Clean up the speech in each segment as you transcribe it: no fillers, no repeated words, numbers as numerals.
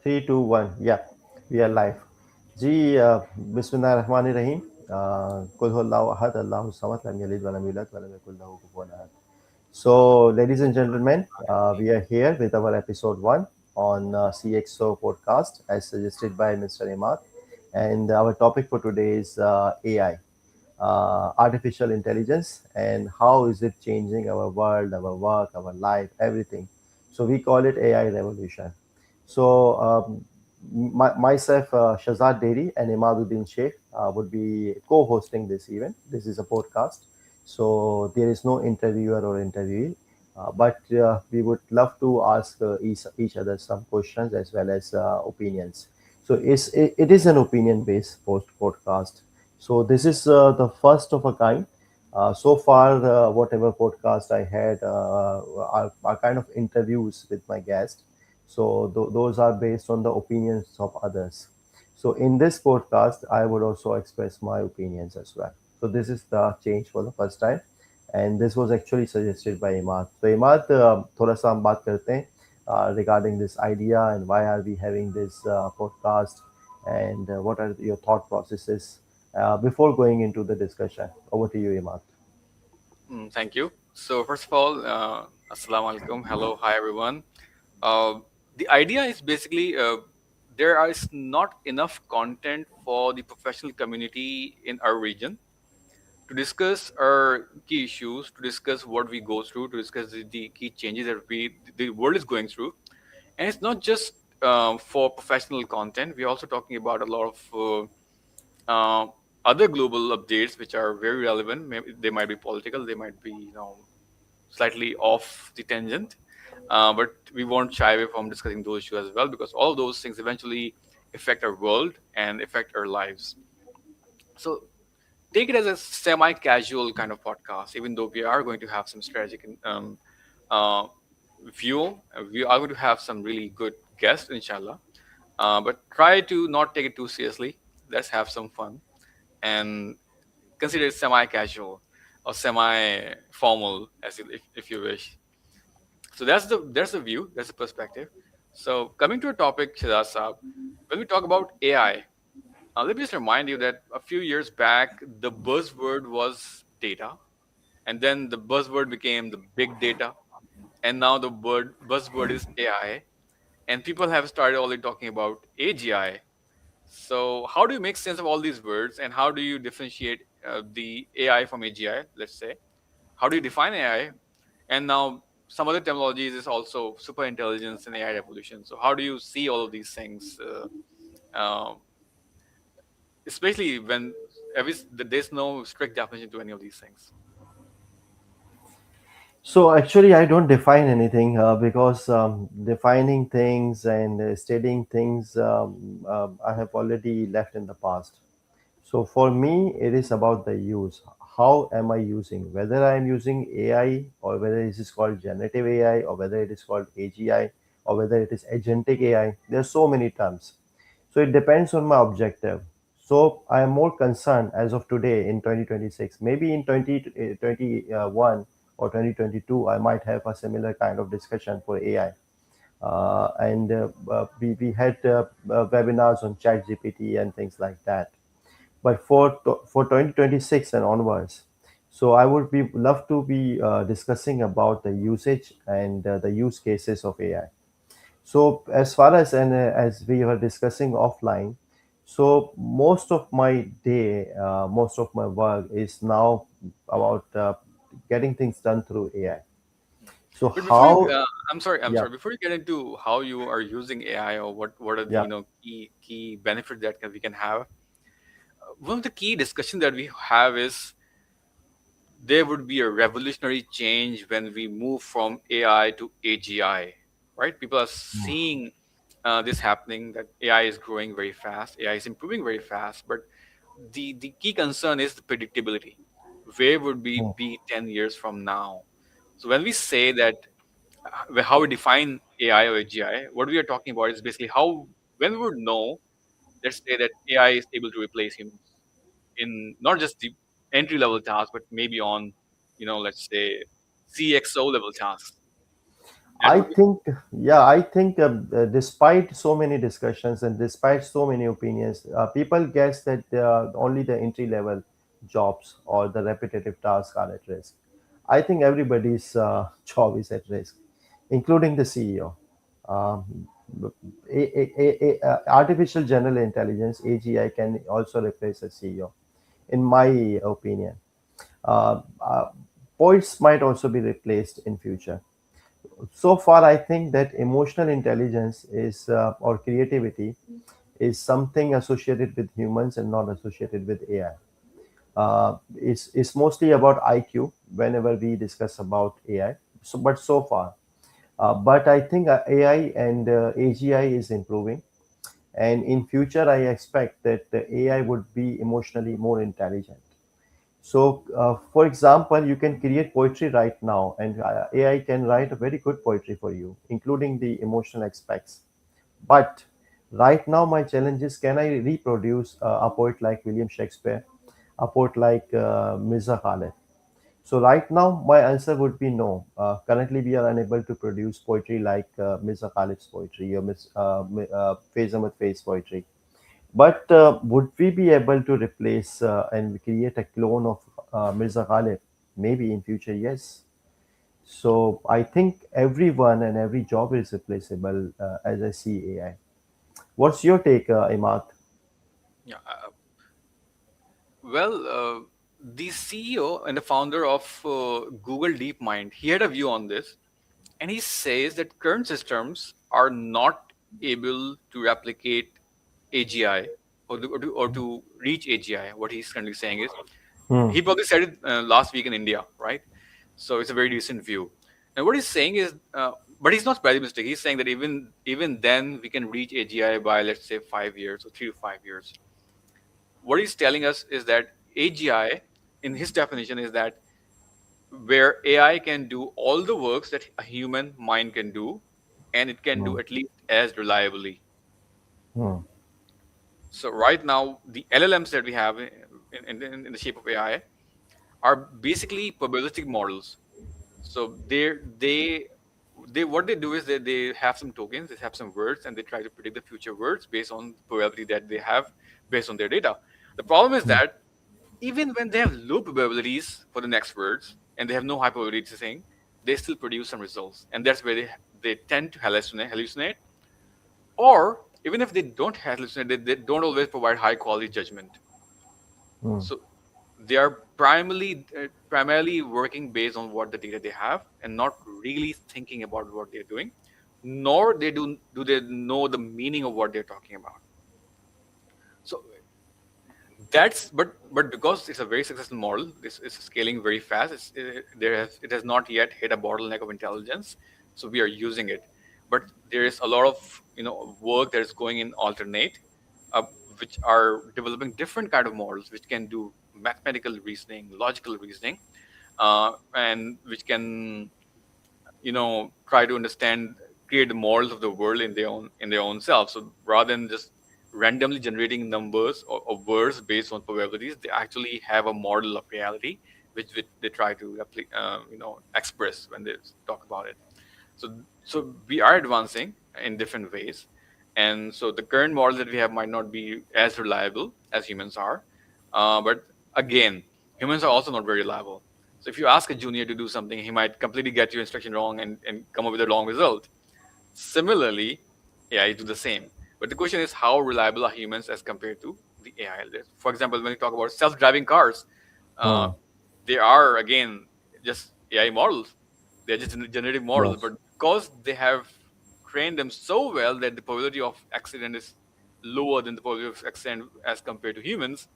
Three to one या we are live जी। बिस्मिल्लाहिर्रहमानिर्रहीम। कुल हुवल्लाहु अहद अल्लाहु समद लम यलिद वलम यूलद वलम यकुल लहू कुफुवन अहद. So, ladies and gentlemen, we are here with our episode one on CXO podcast, as suggested by Mr. Imad. And our topic for today is AI, artificial intelligence, and how is it changing our world, our work, our life, everything. So we call it AI revolution. So myself, Shehzad Dhedhi and Imaduddin Shaikh would be co-hosting this event. This is a podcast, so there is no interviewer or interviewee. But we would love to ask each other some questions as well as opinions. So it is an opinion-based podcast. So this is the first of a kind. So far, whatever podcast I had are kind of interviews with my guest. So those are based on the opinions of others. So in this podcast, I would also express my opinions as well. So this is the change for the first time, and this was actually suggested by Imad. So Imad, थोड़ा सा हम बात करते हैं regarding this idea and why are we having this podcast, and what are your thought processes before going into the discussion. Over to you, Imad. Thank you. So first of all, assalamu alaikum. Hello, hi everyone. Uh, the idea is basically there is not enough content for the professional community in our region to discuss our key issues, to discuss what we go through, to discuss the key changes that the world is going through. And it's not just for professional content. We're also talking about a lot of uh, other global updates which are very relevant. Maybe they might be political, they might be slightly off the tangent, but we won't shy away from discussing those issues as well because all of those things eventually affect our world and affect our lives. So take it as a semi-casual kind of podcast, even though we are going to have some strategic uh, view. We are going to have some really good guests, inshallah. But try to not take it too seriously. Let's have some fun and consider it semi-casual or semi-formal, as if you wish. So that's the view, that's the perspective. So coming to a topic, Shehzad Saab, when we talk about AI, let me just remind you that a few years back the buzzword was data, and then the buzzword became the big data, and now the buzzword is AI, and people have started already talking about AGI. So how do you make sense of all these words, and how do you differentiate the AI from AGI? Let's say, how do you define AI? And now some other terminologies is also super intelligence and AI revolution. So how do you see all of these things, especially when there's no strict definition to any of these things? So actually, I don't define anything because defining things and stating things I have already left in the past. So for me, it is about the use. How am I using? Whether I am using AI or whether it is called generative AI or whether it is called AGI or whether it is agentic AI. There are so many terms. So it depends on my objective. So I am more concerned as of today in 2026. Maybe in 2021 or 2022, I might have a similar kind of discussion for AI. And we had webinars on ChatGPT and things like that. But for 2026 and onwards, so I would be love to be discussing about the usage and the use cases of AI. So as far as as we were discussing offline, so most of my day, most of my work is now about getting things done through AI. So But before you, how? I'm Yeah, sorry. Before you get into how you are using AI or what are the yeah. key benefits that we can have, one of the key discussion that we have is there would be a revolutionary change when we move from AI to AGI, right? People are seeing this happening, that AI is growing very fast, AI is improving very fast, but the key concern is the predictability. Where would we Mm. be 10 years from now? So when we say that, how we define AI or AGI, what we are talking about is basically how, when we would know, let's say that AI is able to replace humans in not just the entry level tasks, but maybe on, let's say CXO level tasks. That I would be. think, yeah, I think despite so many discussions and despite so many opinions, people guess that only the entry level jobs or the repetitive tasks are at risk. I think everybody's job is at risk, including the CEO. Um, Artificial general intelligence (AGI) can also replace a CEO, in my opinion. Uh, uh, Poets might also be replaced in future. So far, I think that emotional intelligence is or creativity is something associated with humans and not associated with AI. It's mostly about IQ whenever we discuss about AI. So, but so far, but I think AI and AGI is improving, and in future, I expect that the AI would be emotionally more intelligent. So, for example, you can create poetry right now, and AI can write a very good poetry for you, including the emotional aspects. But right now, my challenge is, can I reproduce a poet like William Shakespeare, a poet like Mirza Khalid? So, right now, my answer would be no. Currently, we are unable to produce poetry like Mirza Khalid's poetry or Faiz Ahmad Faiz poetry. But would we be able to replace and create a clone of Mirza Ghalib? Maybe in future, yes. So I think everyone and every job is replaceable as I see AI. What's your take, Imad? Yeah. Well, the CEO and the founder of Google DeepMind, he had a view on this, and he says that current systems are not able to replicate AGI or to reach AGI. What he's currently saying is, Hmm. he probably said it last week in India, right? So it's a very decent view. And what he's saying is, but he's not pessimistic. He's saying that even then we can reach AGI by, let's say, 5 years or 3 to 5 years. What he's telling us is that AGI, in his definition, is that where AI can do all the works that a human mind can do, and it can Hmm. do at least as reliably. Hmm. So right now, the LLMs that we have in the shape of AI are basically probabilistic models. So they what they do is they have some tokens, they have some words, and they try to predict the future words based on the probability that they have based on their data. The problem is Hmm. that even when they have low probabilities for the next words and they have no high probability to saying, they still produce some results, and that's where they tend to hallucinate. Or even if they don't hallucinate, they don't always provide high quality judgment. Hmm. So they are primarily working based on what the data they have and not really thinking about what they're doing, nor do they know the meaning of what they're talking about. So that's but because it's a very successful model, this is scaling very fast. It has not yet hit a bottleneck of intelligence, so we are using it. But there is a lot of work that is going in alternate, uh, which are developing different kind of models which can do mathematical reasoning, logical reasoning, and which can try to understand, create the models of the world in their own self. So rather than just randomly generating numbers or words based on probabilities, they actually have a model of reality which they try to express when they talk about it. So we are advancing in different ways, and so the current models that we have might not be as reliable as humans are, but again, humans are also not very reliable. So if you ask a junior to do something, he might completely get your instruction wrong and come up with a wrong result. Similarly, AI do the same. But the question is, how reliable are humans as compared to the AI? For example, when you talk about self-driving cars, uh, Hmm. they are again just AI models. They're just generative models, Yes. but because they have trained them so well that the probability of accident is lower than the probability of accident as compared to humans,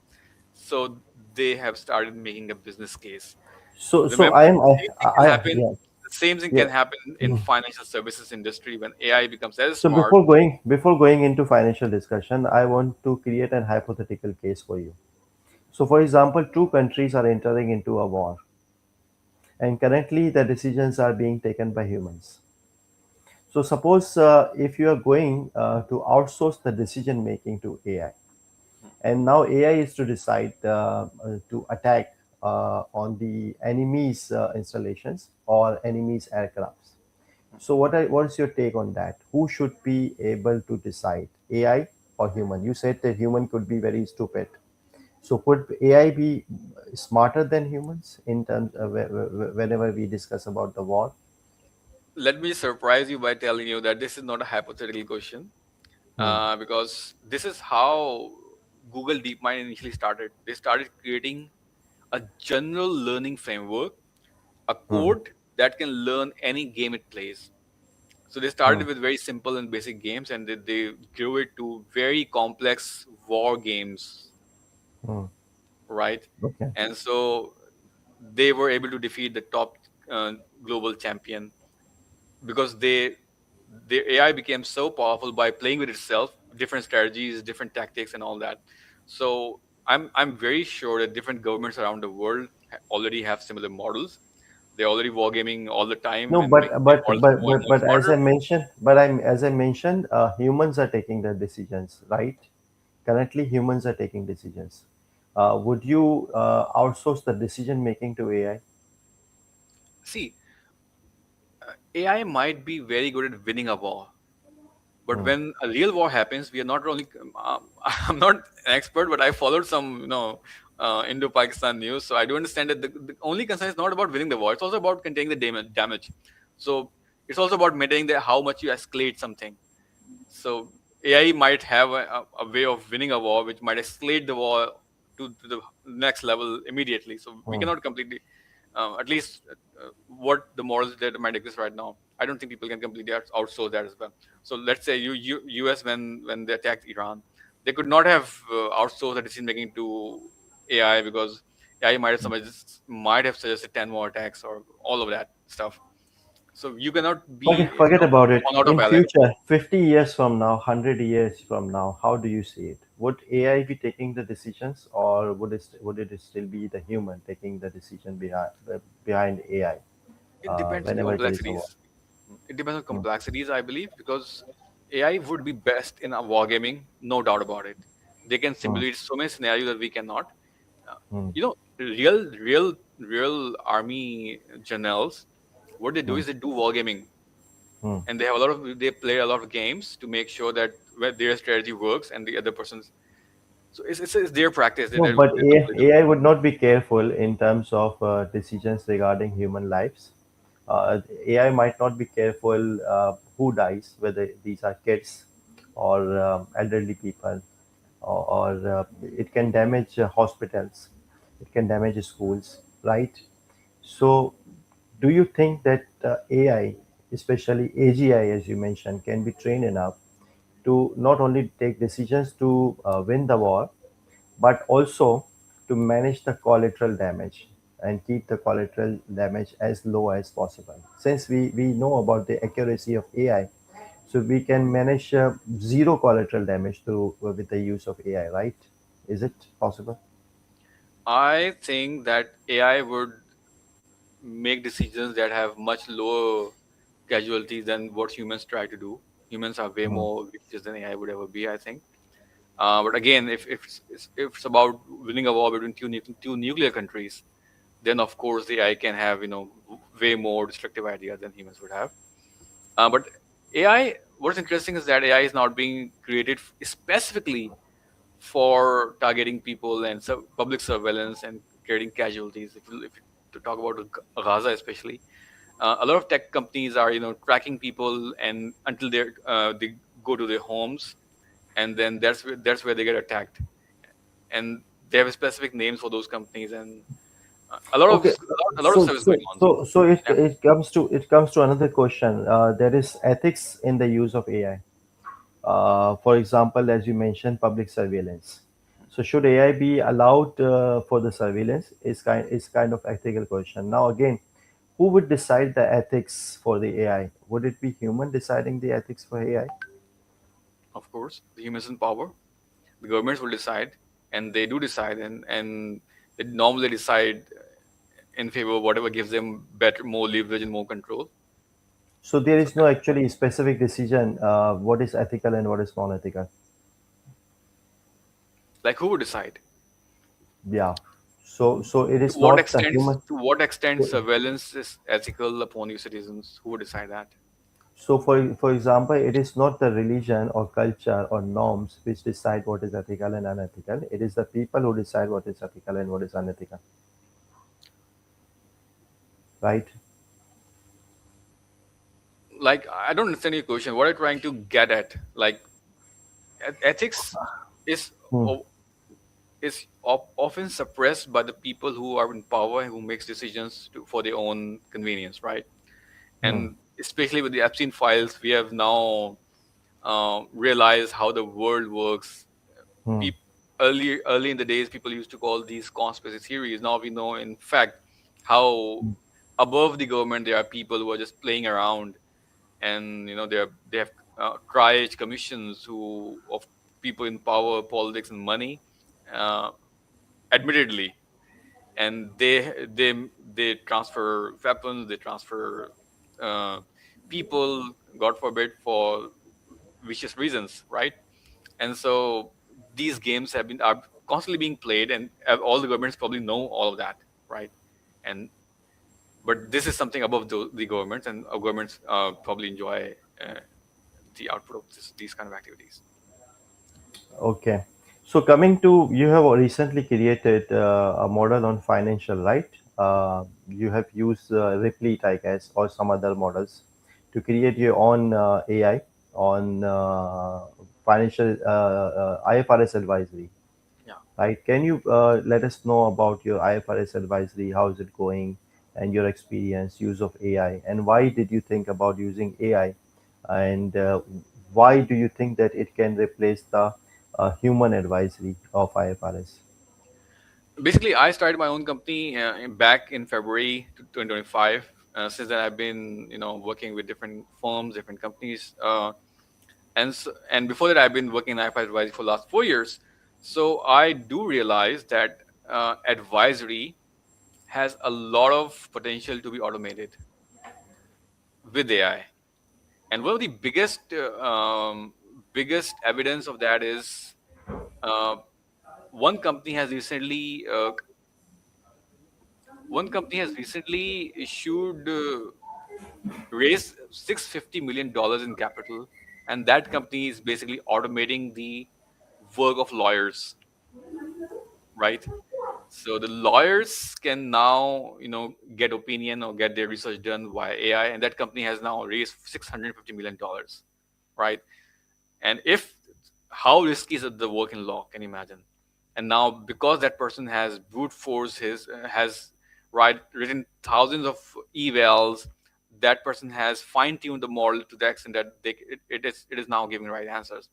so they have started making a business case. So Remember, I am. the same thing can happen. Yeah. The same thing Yeah. can happen in financial services industry when AI becomes as So smart. before going into financial discussion, I want to create an hypothetical case for you. So, for example, two countries are entering into a war, and currently the decisions are being taken by humans. So, suppose if you are going to outsource the decision making to AI, and now AI is to decide to attack on the enemy's installations or enemy's aircrafts. So what is your take on that? Who should be able to decide, AI or human? You said that human could be very stupid. So could AI be smarter than humans in terms of whenever we discuss about the war? Let me surprise you by telling you that this is not a hypothetical question, Hmm. because this is how Google DeepMind initially started. They started creating a general learning framework, a Hmm. code that can learn any game it plays. So they Hmm. started with very simple and basic games, and they grew it to very complex war games, Hmm. right? Okay. And so they were able to defeat the top global champion, because the AI became so powerful by playing with itself, different strategies, different tactics, and all that. So I'm very sure that different governments around the world already have similar models. They're already wargaming all the time No, and making their models more and more as smarter. I mentioned, as I mentioned, humans are taking the decisions, right? Currently, humans are taking decisions. Would you outsource the decision making to AI? See, AI might be very good at winning a war, but Hmm. when a real war happens, we are not only I'm not an expert, but I followed some Indo-Pakistan news, so I do understand that the only concern is not about winning the war, it's also about containing the damage. So it's also about maintaining how much you escalate something. So AI might have a way of winning a war, which might escalate the war to the next level immediately. So we Hmm. cannot completely, at least what the models that might exist right now. I don't think people can completely outsource that as well. So let's say US, when they attacked Iran, they could not have outsourced the decision making to AI, because AI might have suggested 10 more attacks or all of that stuff. So you cannot be Forget about it. one out of In LM. future, 50 years from now, 100 years from now, how do you see it? Would AI be taking the decisions, or would it still be the human taking the decision behind AI It depends on the whenever there is a war? complexities. It depends on Hmm. complexities, I believe, because AI would be best in a wargaming, no doubt about it. They can Hmm. simulate so many scenarios that we cannot. Uh, Hmm. real army generals, what they do Hmm. is they do wargaming, Hmm. and they play a lot of games to make sure that where their strategy works and the other person's. So it's their practice. No, but They normally do. AI would not be careful in terms of decisions regarding human lives. AI might not be careful who dies, whether these are kids or elderly people, or it can damage hospitals, it can damage schools, right? So, do you think that AI, especially AGI, as you mentioned, can be trained enough to not only take decisions to win the war, but also to manage the collateral damage and keep the collateral damage as low as possible? Since we know about the accuracy of AI, so we can manage zero collateral damage through with the use of AI, right? Is it possible? I think that AI would make decisions that have much lower casualties than what humans try to do. Humans are way Mm, more vicious than AI would ever be, I think. But again, if it's about winning a war between two nuclear countries, then of course the AI can have way more destructive ideas than humans would have. But AI, what's interesting is that AI is not being created specifically for targeting people and public surveillance and creating casualties. If you to talk about Gaza especially, a lot of tech companies are tracking people and until they go to their homes, and then that's where they get attacked, and they have specific names for those companies, and okay. a lot of So stuff is going on. Yeah, it comes to another question. There is ethics in the use of AI. For example, as you mentioned, public surveillance. So should AI be allowed for the surveillance? Is kind of ethical question. Now again, who would decide the ethics for the AI? Would it be human deciding the ethics for AI? of course, the humans in power, the governments will decide, and they do decide, and they normally decide in favor of whatever gives them better, more leverage and more control. So there So is no actually specific decision what is ethical and what is non-ethical. like, who would decide? Yeah. So it To is what not the extent? human. To what extent surveillance is ethical upon your citizens? Who would decide that? So, for example, it is not the religion or culture or norms which decide what is ethical and unethical. It is the people who decide what is ethical and what is unethical, right? Like, I don't understand your question. What are you trying to get at? Like, ethics is Hmm. often suppressed by the people who are in power and who makes decisions for their own convenience, right? Hmm. And especially with the Epstein files, we have now realized how the world works. Hmm. Peop early in the days, people used to call these conspiracy theories. Now we know, in fact, how above the government there are people who are just playing around, and they have tri-age commissions who of people in power, politics, and money, uh, admittedly, and they transfer weapons, they transfer uh, people, God forbid, for vicious reasons, right? And so these games are constantly being played, and all the governments probably know all of that, right? And but this is something above the governments, and our governments probably enjoy uh, the output of these kind of activities. Okay. So coming to, you have recently created a model on financial, right? You have used Replete, I guess, or some other models to create your own AI on financial IFRS advisory, Yeah. right? Can you let us know about your IFRS advisory? How is it going, and your experience, use of AI, and why did you think about using AI, and why do you think that it can replace the human advisory of IFRS? Basically, I started my own company back in February 2025. Since then, I've been working with different firms, different companies, and before that, I've been working in IFI advisory for the last 4 years. So I do realize that advisory has a lot of potential to be automated with AI. And one of the biggest evidence of that is uh, one company has recently uh, one company has recently issued raised $650 million in capital, and that company is basically automating the work of lawyers, right? So the lawyers can now, get opinion or get their research done via AI, and that company has now raised $650 million, right? And if how risky is the work in law? Can you imagine? And now, because that person has brute force his has written thousands of evals, that person has fine tuned the model to the extent that it is now giving right answers.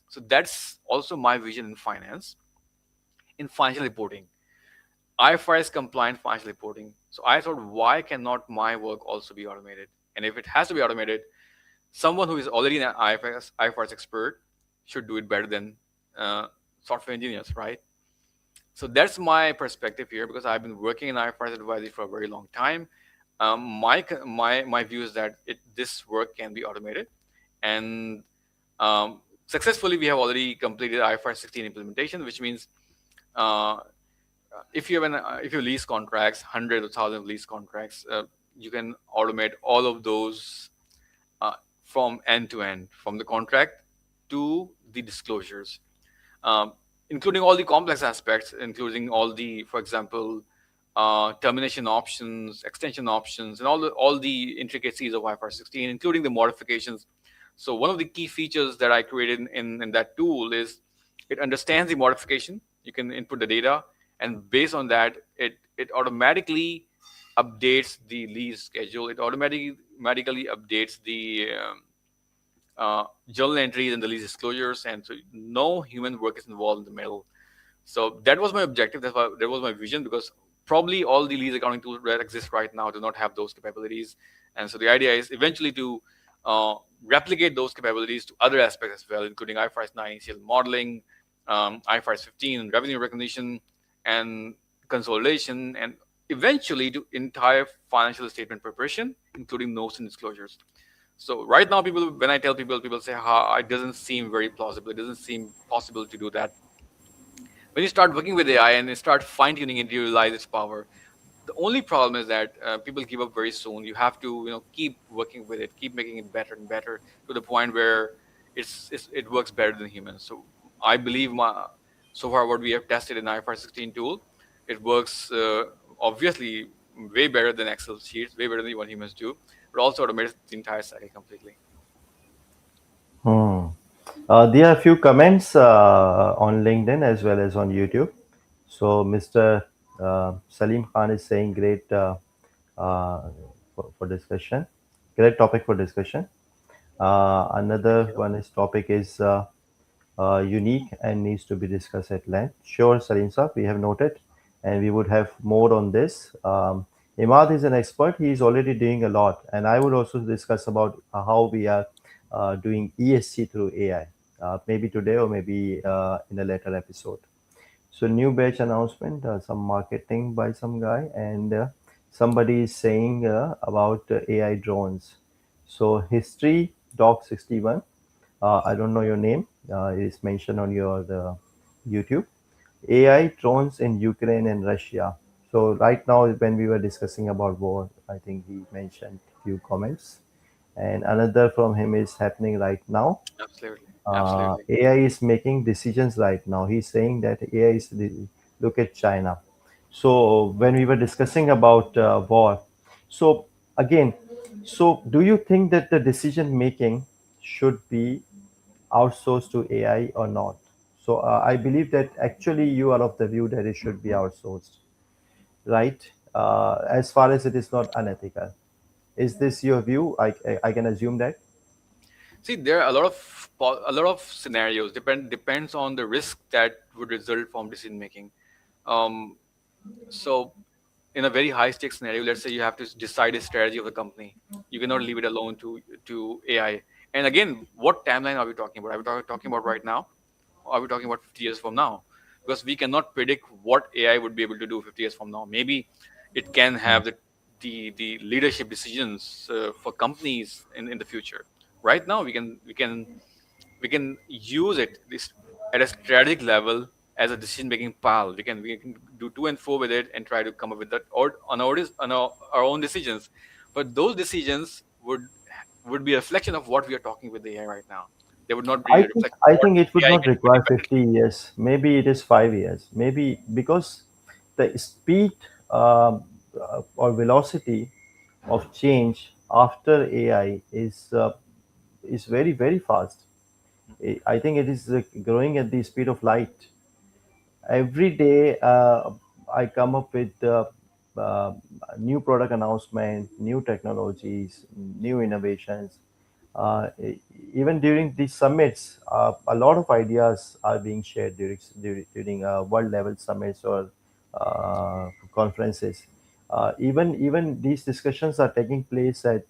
So that's also my vision in finance, in financial reporting, IFRS compliant financial reporting. So I thought, why cannot my work also be automated? And if it has to be automated, someone who is already an IFRS expert should do it better than uh, software engineers, right? So that's my perspective here, because I've been working in IFRS advisory for a very long time. My view is that this work can be automated, and successfully we have already completed IFRS 16 implementation, which means uh, if you lease contracts, hundreds of thousands of lease contracts, you can automate all of those uh, from end to end, from the contract to the disclosures, um, including all the complex aspects, including all the, for example, termination options, extension options, and all the intricacies of IFRS 16, including the modifications. So one of the key features that I created in that tool is it understands the modification. You can input the data, and based on that, it automatically updates the lease schedule. It automatically updates the journal entries and the lease disclosures, and so no human work is involved in the middle. So that was my objective. That was my vision, because probably all the lease accounting tools that exist right now do not have those capabilities, and so the idea is eventually to uh, replicate those capabilities to other aspects as well, including IFRS 9 ECL modeling, IFRS 15 revenue recognition, and consolidation, and eventually to entire financial statement preparation, including notes and disclosures. So right now, when I tell people say, "Ha, it doesn't seem very plausible. It doesn't seem possible to do that." When you start working with AI and you start fine tuning it, you realize its power. The only problem is that people give up very soon. You have to, keep working with it, keep making it better and better to the point where it works better than humans. So I believe so far what we have tested in IFR 16 tool, it works obviously way better than Excel sheets, way better than what humans do, but also automates the entire cycle completely. Hmm. There are a few comments on LinkedIn as well as on YouTube. So Mr. Salim Khan is saying great uh, for discussion, great topic for discussion. Thank Another you. one is topic is unique and needs to be discussed at length. Sure, Salim Saab, we have noted, and we would have more on this. Imad is an expert. He is already doing a lot, and I would also discuss about how we are doing ESG through AI, maybe today or maybe in a later episode. So new batch announcement, some marketing by some guy, and somebody is saying about AI drones. So history doc 61. I don't know your name. It is mentioned on your YouTube. AI drones in Ukraine and Russia. So right now, when we were discussing about war, I think he mentioned few comments, and another from him is happening right now. Absolutely, absolutely. AI is making decisions right now. He's saying that AI is look at China. So when we were discussing about war, so again, so do you think that the decision making should be outsourced to AI or not? So I believe that actually you are of the view that it should be outsourced, right? As far as it is not unethical. Is this your view? I can assume that. See, there are a lot of scenarios. Depends on the risk that would result from decision making. Um, so, in a very high stakes scenario, let's say you have to decide a strategy of the company. You cannot leave it alone to AI. And again, what timeline are we talking about? Are we talking about right now? Or are we talking about 50 years from now? Because we cannot predict what AI would be able to do 50 years from now. Maybe it can have the leadership decisions for companies in the future. Right now, we can use it this at a strategic level as a decision making pal. We can do to and fro with it and try to come up with that or on our own decisions. But those decisions would be a reflection of what we are talking with the AI right now. They would not be a reflection of I what think it would AI not can do require independently. 50 years. Maybe it is 5 years. Maybe because the speed or velocity of change after AI is very fast. I think it is growing at the speed of light. Every day I come up with uh, new product announcement, new technologies, new innovations. Even during these summits, a lot of ideas are being shared during world level summits or conferences. Even these discussions are taking place at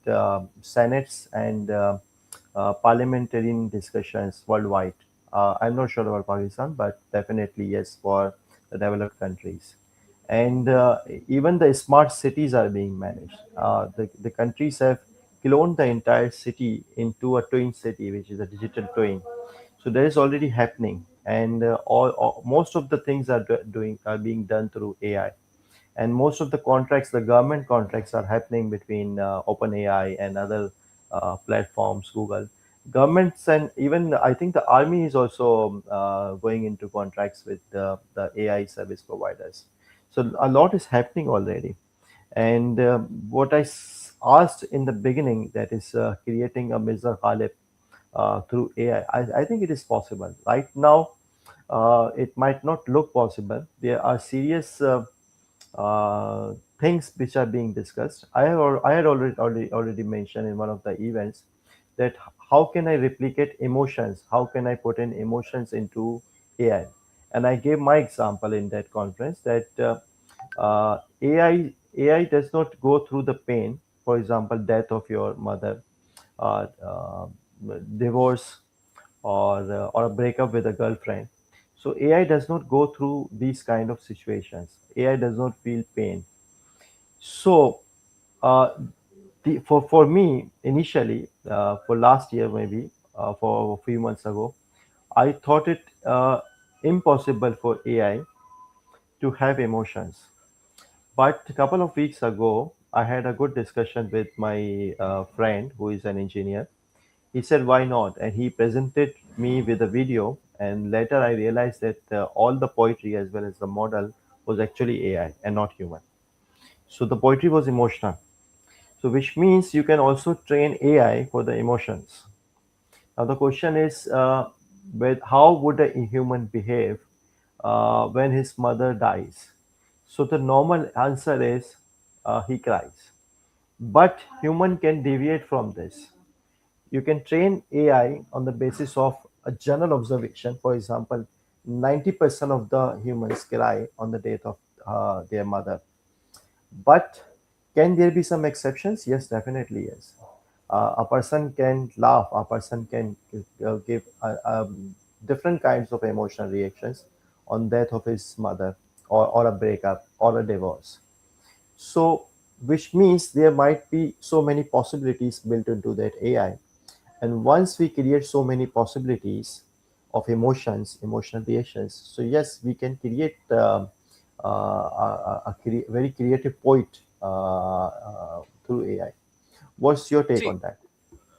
senates and parliamentarian discussions worldwide. I'm not sure about Pakistan, but definitely yes for the developed countries. And even the smart cities are being managed. The countries have cloned the entire city into a twin city, which is a digital twin. So that is already happening, and most of the things are being done through AI, and most of the contracts, the government contracts, are happening between OpenAI and other platforms, Google, governments, and even I think the army is also going into contracts with the AI service providers. So a lot is happening already, and what asked in the beginning, that is creating a Mr. Khalif through AI, I think it is possible. Right now, it might not look possible. There are serious things which are being discussed. I had already mentioned in one of the events that how can I replicate emotions? How can I put in emotions into AI? And I gave my example in that conference that AI does not go through the pain. For example, death of your mother, uh, uh, divorce, or a breakup with a girlfriend. So AI does not go through these kind of situations. AI does not feel pain. So uh, for me initially, for last year maybe, for a few months ago, I thought it impossible for AI to have emotions. But a couple of weeks ago, I had a good discussion with my friend who is an engineer. He said, "Why not?" And he presented me with a video. And later, I realized that all the poetry as well as the model was actually AI and not human. So the poetry was emotional. So which means you can also train AI for the emotions. Now the question is, with how would a human behave when his mother dies? So the normal answer is he cries. But human can deviate from this. You can train AI on the basis of a general observation. For example, 90% of the humans cry on the death of their mother. But can there be some exceptions? Yes, definitely yes. A person can laugh, a person can give different kinds of emotional reactions on death of his mother, or a breakup or a divorce. So, which means there might be so many possibilities built into that AI. And once we create so many possibilities of emotions, emotional reactions, so yes, we can create very creative poet through AI. What's your take See, on that?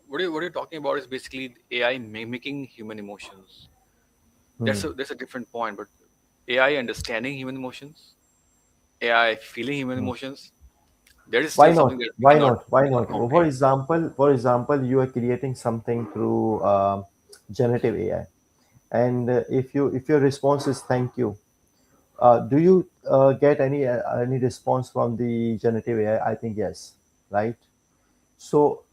what you're talking about is basically AI mimicking human emotions. Hmm. That's a different point, but AI understanding human emotions, AI feeling human Hmm. emotions, there is Why still something not? that we Why cannot not? Why we cannot not? comprehend. For example, you are creating something through generative AI, and if your response is thank you, do you get any response from the generative AI? I think yes, right? So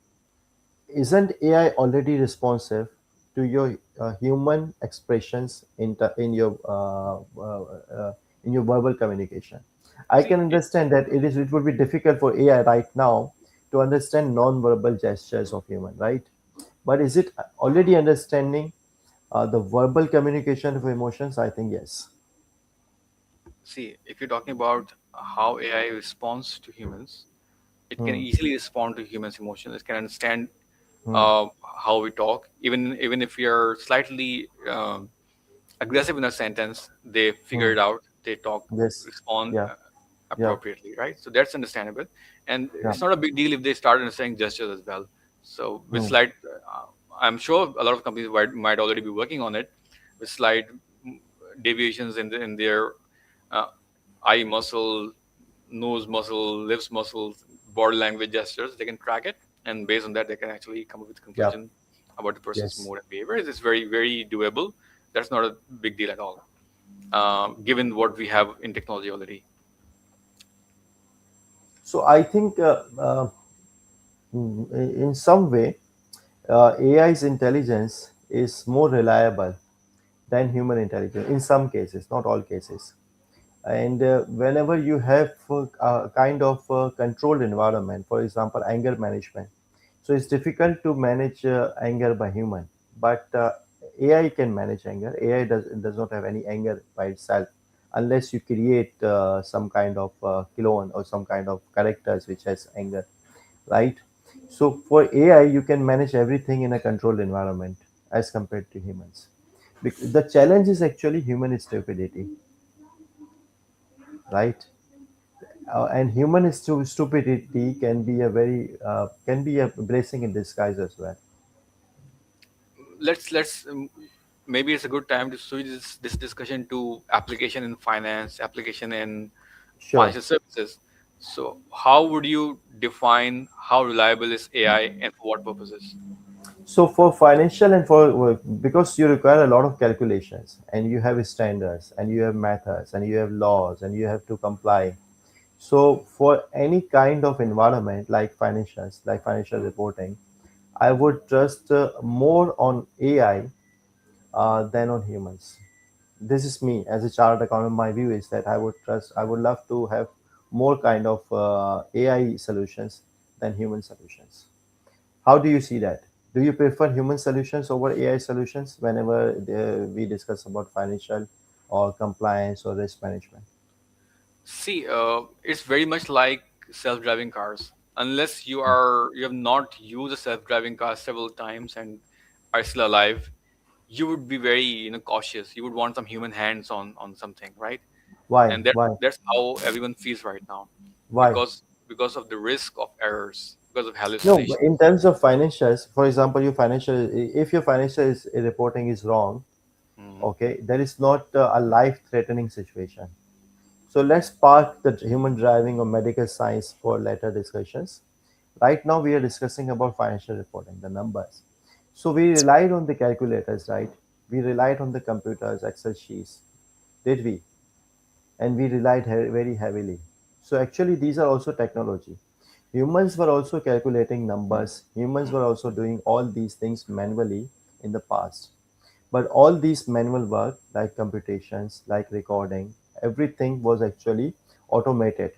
isn't AI already responsive to your human expressions in your verbal communication? I can See, understand that it would be difficult for AI right now to understand non-verbal gestures of human, right? But is it already understanding the verbal communication of emotions? I think yes. if you're talking about how AI responds to humans, it can Hmm. easily respond to humans' emotions. It can understand Hmm. how we talk, even if we are slightly aggressive in a sentence, they figure Hmm. it out. They talk, Yes. respond Yeah. Yeah. appropriately, right? So that's understandable, and Yeah. it's not a big deal if they start understanding gestures as well. So with Hmm. slight, I'm sure a lot of companies might already be working on it with slight deviations in their uh, eye muscle, nose muscle, lips muscles, body language gestures. They can track it, and based on that, they can actually come up with a Yeah. conclusion about the person's Yes. mood and behavior. It's very, very doable. That's not a big deal at all, given what we have in technology already. So I think in some way, AI's intelligence is more reliable than human intelligence in some cases, not all cases. And whenever you have a kind of controlled environment, for example, anger management, so it's difficult to manage anger by human, but AI can manage anger. AI does not have any anger by itself unless you create some kind of clone or some kind of characters which has anger, right? So for AI, you can manage everything in a controlled environment as compared to humans. The challenge is actually human stupidity, right? And human stupidity can be a blessing in disguise as well. Let's maybe it's a good time to switch this discussion to application in finance, application in Sure. financial services. So, how would you define how reliable is AI and for what purposes? So for financial and for because you require a lot of calculations and you have standards and you have methods and you have laws and you have to comply. So for any kind of environment like financials, like financial reporting, I would trust more on AI than on humans. This is me as a chartered accountant. My view is that I would love to have more kind of AI solutions than human solutions. How do you see that? Do you prefer human solutions over AI solutions whenever we discuss about financial or compliance or risk management? It's very much like self-driving cars. Unless you have not used a self-driving car several times and are still alive, you would be very cautious. You would want some human hands on something, right? Why? and Why? that's how everyone feels right now, Why? because of the risk of errors, because of No, but in hallucinations. terms of financials, for example, if your financial reporting is wrong, Mhm. okay, there is not a life-threatening situation. So let's park the human driving or medical science for later discussions. Right now, we are discussing about financial reporting, the numbers. So we relied on the calculators, right? We relied on the computers, Excel sheets, did we? And we relied very heavily. So actually, these are also technology. Humans were also calculating numbers. Humans were also doing all these things manually in the past. But all these manual work, like computations, like recording, everything was actually automated.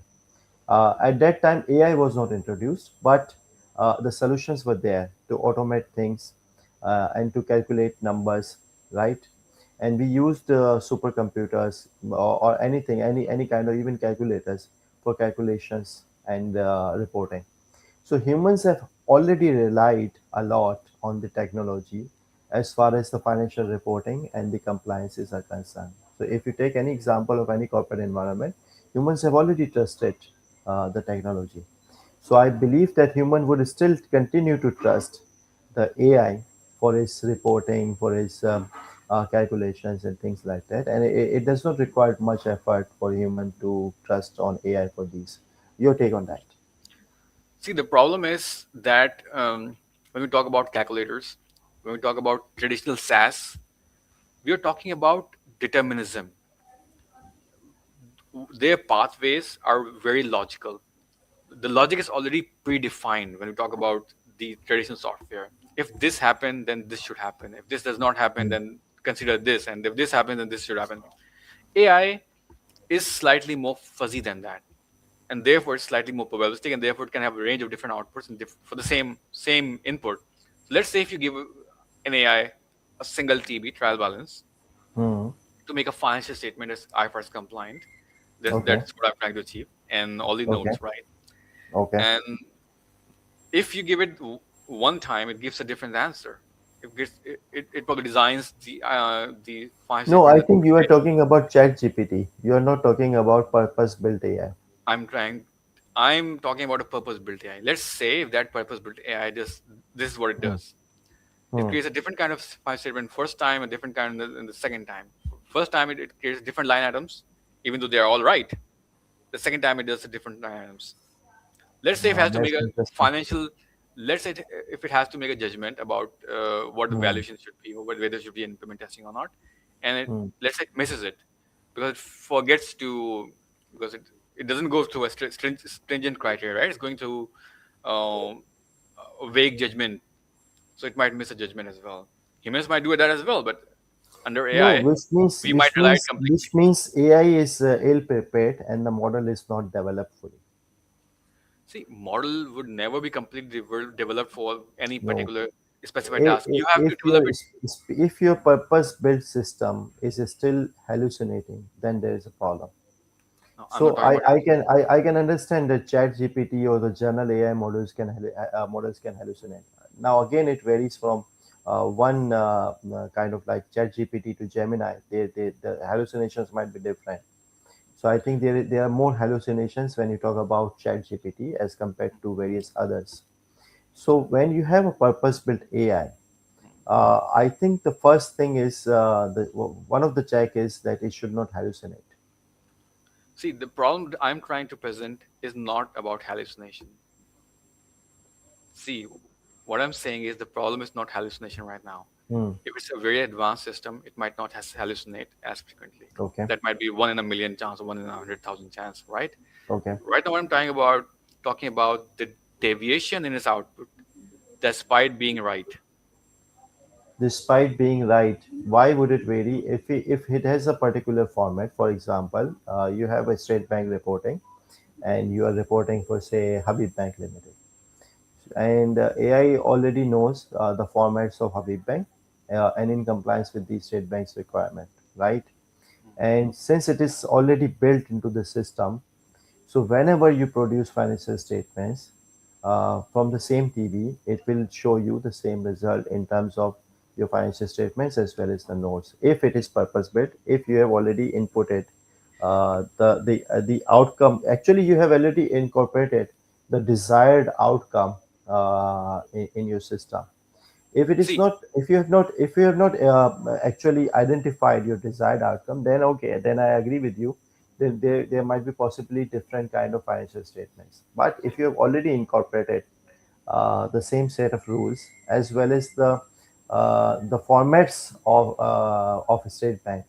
At that time, AI was not introduced, but the solutions were there to automate things and to calculate numbers, right? And we used supercomputers or anything, any kind of even calculators for calculations and reporting. So humans have already relied a lot on the technology as far as the financial reporting and the compliances are concerned. So if you take any example of any corporate environment, humans have already trusted the technology. So I believe that human would still continue to trust the AI for its reporting, for its calculations and things like that. And it does not require much effort for human to trust on AI for these. Your take on that? See, the problem is that when we talk about calculators, when we talk about traditional SAS, we are talking about determinism. Their pathways are very logical. The logic is already predefined when we talk about the traditional software. If this happened, then this should happen. If this does not happen, Mm. then consider this. And if this happens, then this should happen. AI is slightly more fuzzy than that, and therefore it's slightly more probabilistic, and therefore it can have a range of different outputs and for the same input. So let's say if you give an AI a single TB trial balance Mm. to make a financial statement as IFRS compliant, Okay. that's what I'm trying to achieve, and all the Okay. notes right. Okay. And if you give it one time, it gives a different answer. It probably designs the financial No, statement I in a think you different are way. talking about Chat GPT. You are not talking about purpose-built AI. I'm trying. I'm talking about a purpose-built AI. Let's say if that purpose-built AI does this is what it Hmm. does. It Hmm. creates a different kind of file statement first time, a different kind in the second time. First time it creates different line items, even though they are all right. The second time it does a different line items. Let's say if it has to That's make a interesting. financial, let's say if it has to make a judgment about what the Hmm. valuation should be or whether there should be an implement testing or not, and Hmm. let's say it misses it because it forgets to, because it doesn't go through a stringent criteria, right? It's going through um, a vague judgment, so it might miss a judgment as well. Humans might do that as well, but under No, AI, we might which rely it means completely. AI is ill prepared and the model is not developed fully. See, model would never be completely developed for any No, particular specified task. You have to if develop it. your purpose-built system is still hallucinating, then there is a problem. No, I'm not So talking about hallucination. I can understand that Chat GPT or the general AI models can hallucinate. Now again, it varies from one kind of like Chat GPT to Gemini. The hallucinations might be different. So I think there are more hallucinations when you talk about Chat GPT as compared to various others. So when you have a purpose-built AI, I think the first thing is one of the check is that it should not hallucinate. See, the problem that I'm trying to present is not about hallucination. See, what I'm saying is the problem is not hallucination right now. Hmm. If it's a very advanced system, it might not hallucinate as frequently. Okay. That might be one in a million chance or one in 100,000 chance, right? Okay. Right now, what I'm talking about the deviation in its output, despite being right. Despite being right, why would it vary if it has a particular format? For example, you have a state bank reporting and you are reporting for say Habib Bank Limited, and AI already knows the formats of Habib Bank and in compliance with the state bank's requirement, right? And since it is already built into the system, so whenever you produce financial statements from the same TV, it will show you the same result in terms of your financial statements as well as the notes. If it is purpose built, if you have already inputted the outcome. Actually, you have already incorporated the desired outcome in your system. If it is See, not, if you have not actually identified your desired outcome, then okay, then I agree with you. Then there might be possibly different kind of financial statements. But if you have already incorporated the same set of rules, as well as the formats of a state bank.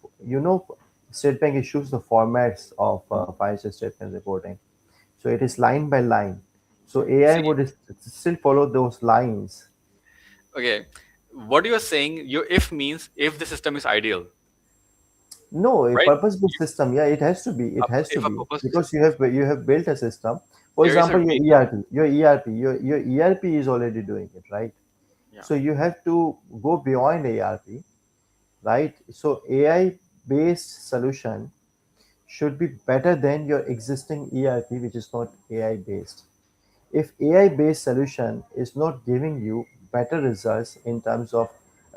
State bank issues the formats of financial statement reporting. So it is line by line. So AI see, would still follow those lines. okay, what you are saying, your if means if the system is ideal, No, a right? purpose-built system, yeah, it has to be. It has to If a be purpose, because you have built a system. For there is a example, your reason. ERP, your ERP is already doing it, right? Yeah. So you have to go beyond ERP, right? So AI based solution should be better than your existing ERP, which is not AI based. If AI based solution is not giving you better results in terms of,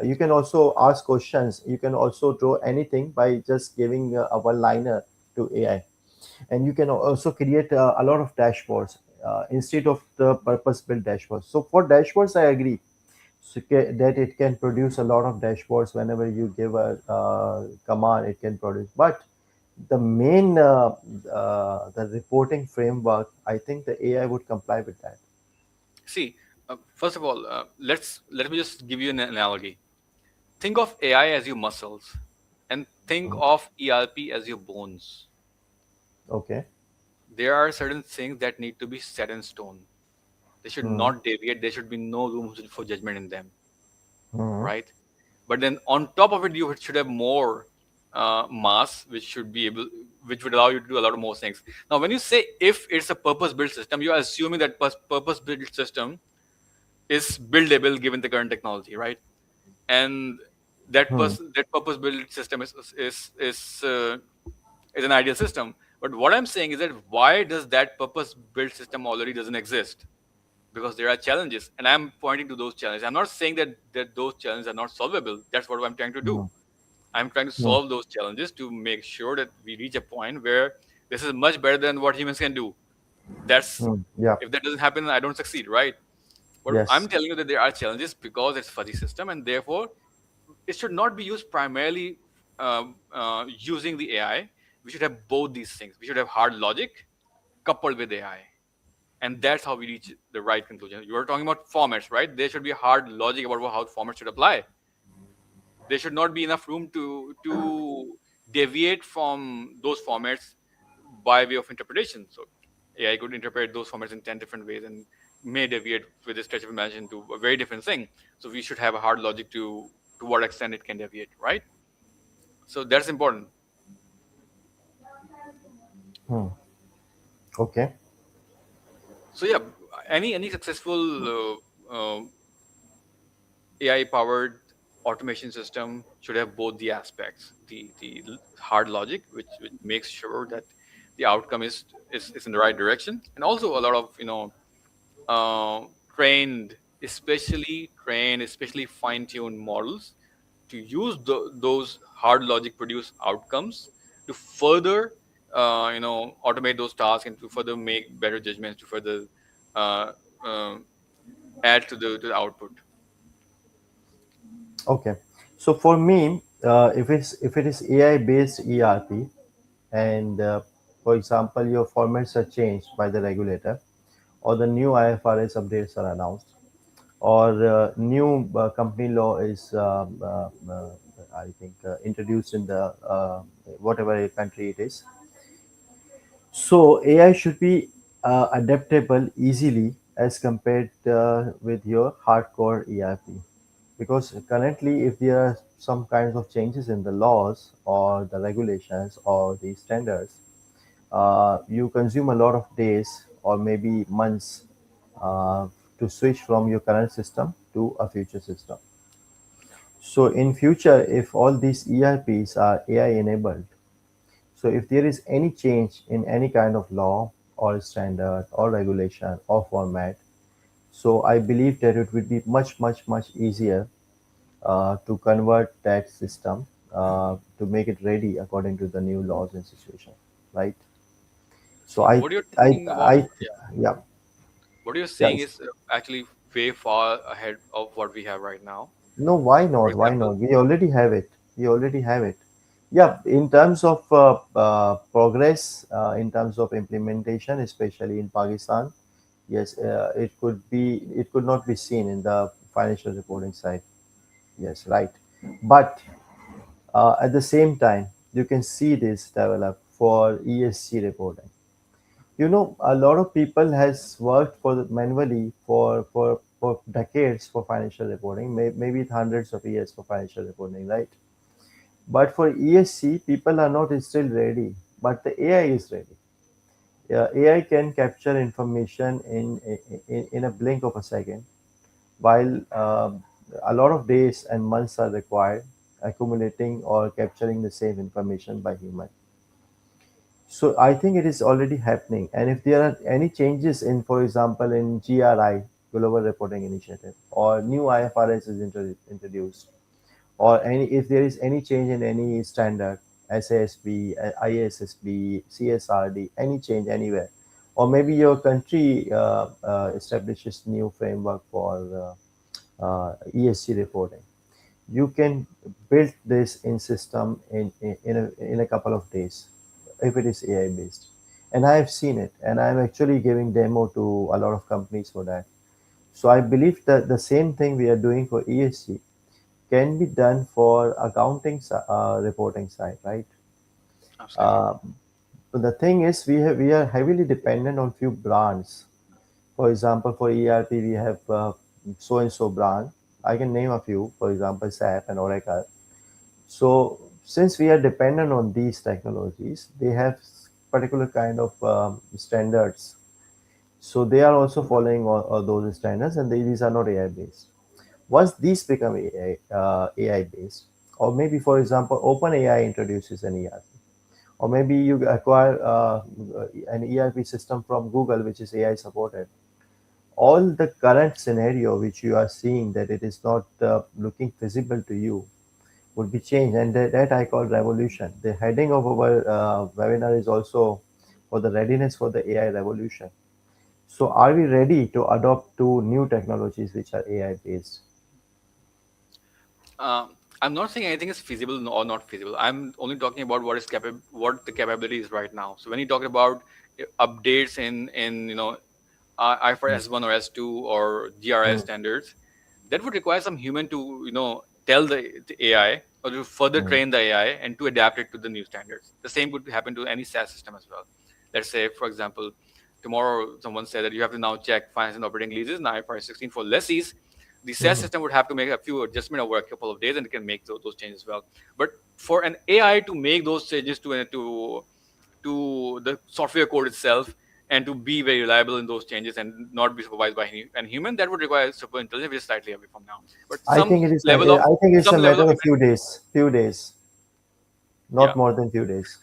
you can also ask questions, you can also draw anything by just giving a one liner to AI, and you can also create a lot of dashboards instead of the purpose built dashboards. So for dashboards, I agree, so that it can produce a lot of dashboards. Whenever you give a command, it can produce. But the main the reporting framework, I think the AI would comply with that. See, first of all, let me just give you an analogy. Think of AI as your muscles, and think Mhm. of ERP as your bones. Okay. There are certain things that need to be set in stone. They should Hmm. not deviate. There should be no room for judgment in them, Hmm. right? But then on top of it, you should have more mass, which would allow you to do a lot of more things. Now, when you say if it's a purpose-built system, you are assuming that purpose-built system is buildable given the current technology, right? And Hmm. that purpose-built system is an ideal system. But what I'm saying is that why does that purpose-built system already doesn't exist? Because there are challenges, and I'm pointing to those challenges. I'm not saying that those challenges are not solvable. That's what I'm trying to do. Hmm. I'm trying to Hmm. solve those challenges to make sure that we reach a point where this is much better than what humans can do. That's Hmm. Yeah. If that doesn't happen, I don't succeed, right? But I'm Yes. telling you that there are challenges because it's fuzzy system, and therefore it should not be used primarily using the AI. We should have both these things. We should have hard logic coupled with AI, and that's how we reach the right conclusion. You were talking about formats, right? There should be hard logic about how formats should apply. There should not be enough room to deviate from those formats by way of interpretation. So AI could interpret those formats in 10 different ways and may deviate with a stretch of imagination to a very different thing. So we should have a hard logic to what extent it can deviate, right? So that's important. Hmm. Okay. So yeah, any successful AI powered automation system should have both the aspects, the hard logic, which makes sure that the outcome is in the right direction, and also a lot of uh, trained, especially fine-tuned models to use those hard logic produce outcomes to further automate those tasks and to further make better judgments to further uh, uh, add to the output. Okay. So for me, if it is AI based ERP, and for example your formats are changed by the regulator, or the new IFRS updates are announced, or new company law is I think introduced in the whatever country it is. So AI should be adaptable easily as compared with your hardcore ERP, because currently if there are some kinds of changes in the laws or the regulations or the standards, you consume a lot of days or maybe months uh, to switch from your current system to a future system. So in future, if all these ERPs are AI enabled, so if there is any change in any kind of law or standard or regulation or format, so I believe that it would be much, much, much easier to convert that system to make it ready according to the new laws and situation. right? So See, I what you're I talking about, I yeah, yeah, what you're yeah. saying is actually way far ahead of what we have right now. No, why For not? Why example, not? We already have it. We already have it. Yeah, in terms of progress, in terms of implementation, especially in Pakistan, yes, it could not be seen in the financial reporting side. Yes, right. But at the same time, you can see this develop for ESG reporting. You know, a lot of people has worked for manually for decades for financial reporting, maybe hundreds of years for financial reporting, right? But for ESG, people are not still ready, but the AI is ready. AI can capture information in a blink of a second, while a lot of days and months are required accumulating or capturing the same information by human. So I think it is already happening. And if there are any changes in, for example, in GRI, Global Reporting Initiative, or new IFRS is introduced, or any if there is any change in any standard, SASB, IASSB, CSRD, any change anywhere, or maybe your country establishes new framework for ESG reporting, you can build this in system in a couple of days if it is AI based. And I have seen it, and I'm actually giving demo to a lot of companies for that. So I believe that the same thing we are doing for ESG can be done for accounting reporting side, right? absolutely. Uh, but the thing is, we are heavily dependent on few brands. For example, for ERP, we have so and so brand. I can name a few. For example, SAP and Oracle. So since we are dependent on these technologies, they have particular kind of standards. So they are also following all those standards, and these are not AI based. Once these become AI based, or maybe for example, OpenAI introduces an ERP, or maybe you acquire an ERP system from Google, which is AI supported. All the current scenario which you are seeing that it is not looking feasible to you would be changed, and that I call revolution. The heading of our webinar is also for the readiness for the AI revolution. So, are we ready to adopt to new technologies which are AI based? I'm not saying anything is feasible or not feasible. I'm only talking about what is capable, what the capability is right now. So when you talk about updates in IFRS 1 or S2 or GRI Mm, standards, that would require some human to tell the AI or to further mm, train the AI and to adapt it to the new standards. The same would happen to any SaaS system as well. Let's say, for example, tomorrow someone said that you have to now check finance and operating leases in IFRS 16 for lessees. The SaaS mhm. system would have to make a few adjustments over a couple of days, and it can make those changes as well. But for an AI to make those changes to the software code itself and to be very reliable in those changes and not be supervised by any human, that would require super intelligence, which is slightly away from now. But I think it is. I think it's a some level matter of of few days, yeah. not more than few days.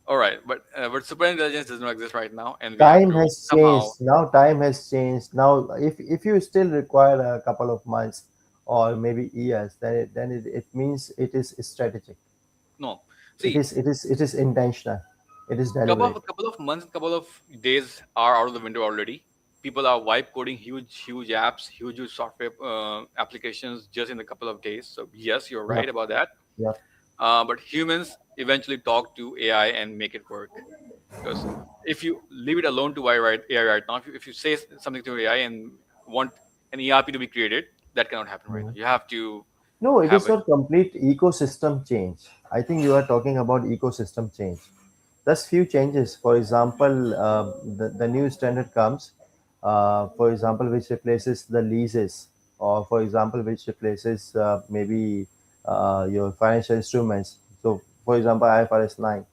All right, but super intelligence does not exist right now, and we have Time to has somehow. changed. Now time has changed. Now, if you still require a couple of months or maybe years, then it means it is strategic. No, It see, is intentional. It is deliberate. couple of months, couple of days are out of the window already. People are wipe coding huge apps, huge software applications just in a couple of days. So yes, you're right Yep. about that. Yep. But humans eventually talk to AI and make it work. Because if you leave it alone to AI right now, if you say something to AI and want an ERP to be created, that cannot happen right now. Mhm. You have to No, it have is it. not complete ecosystem change. I think you are talking about ecosystem change. There's few changes. For example, the new standard comes, for example, which replaces the leases, or for example, which replaces maybe your financial instruments. So, for example, IFRS 9.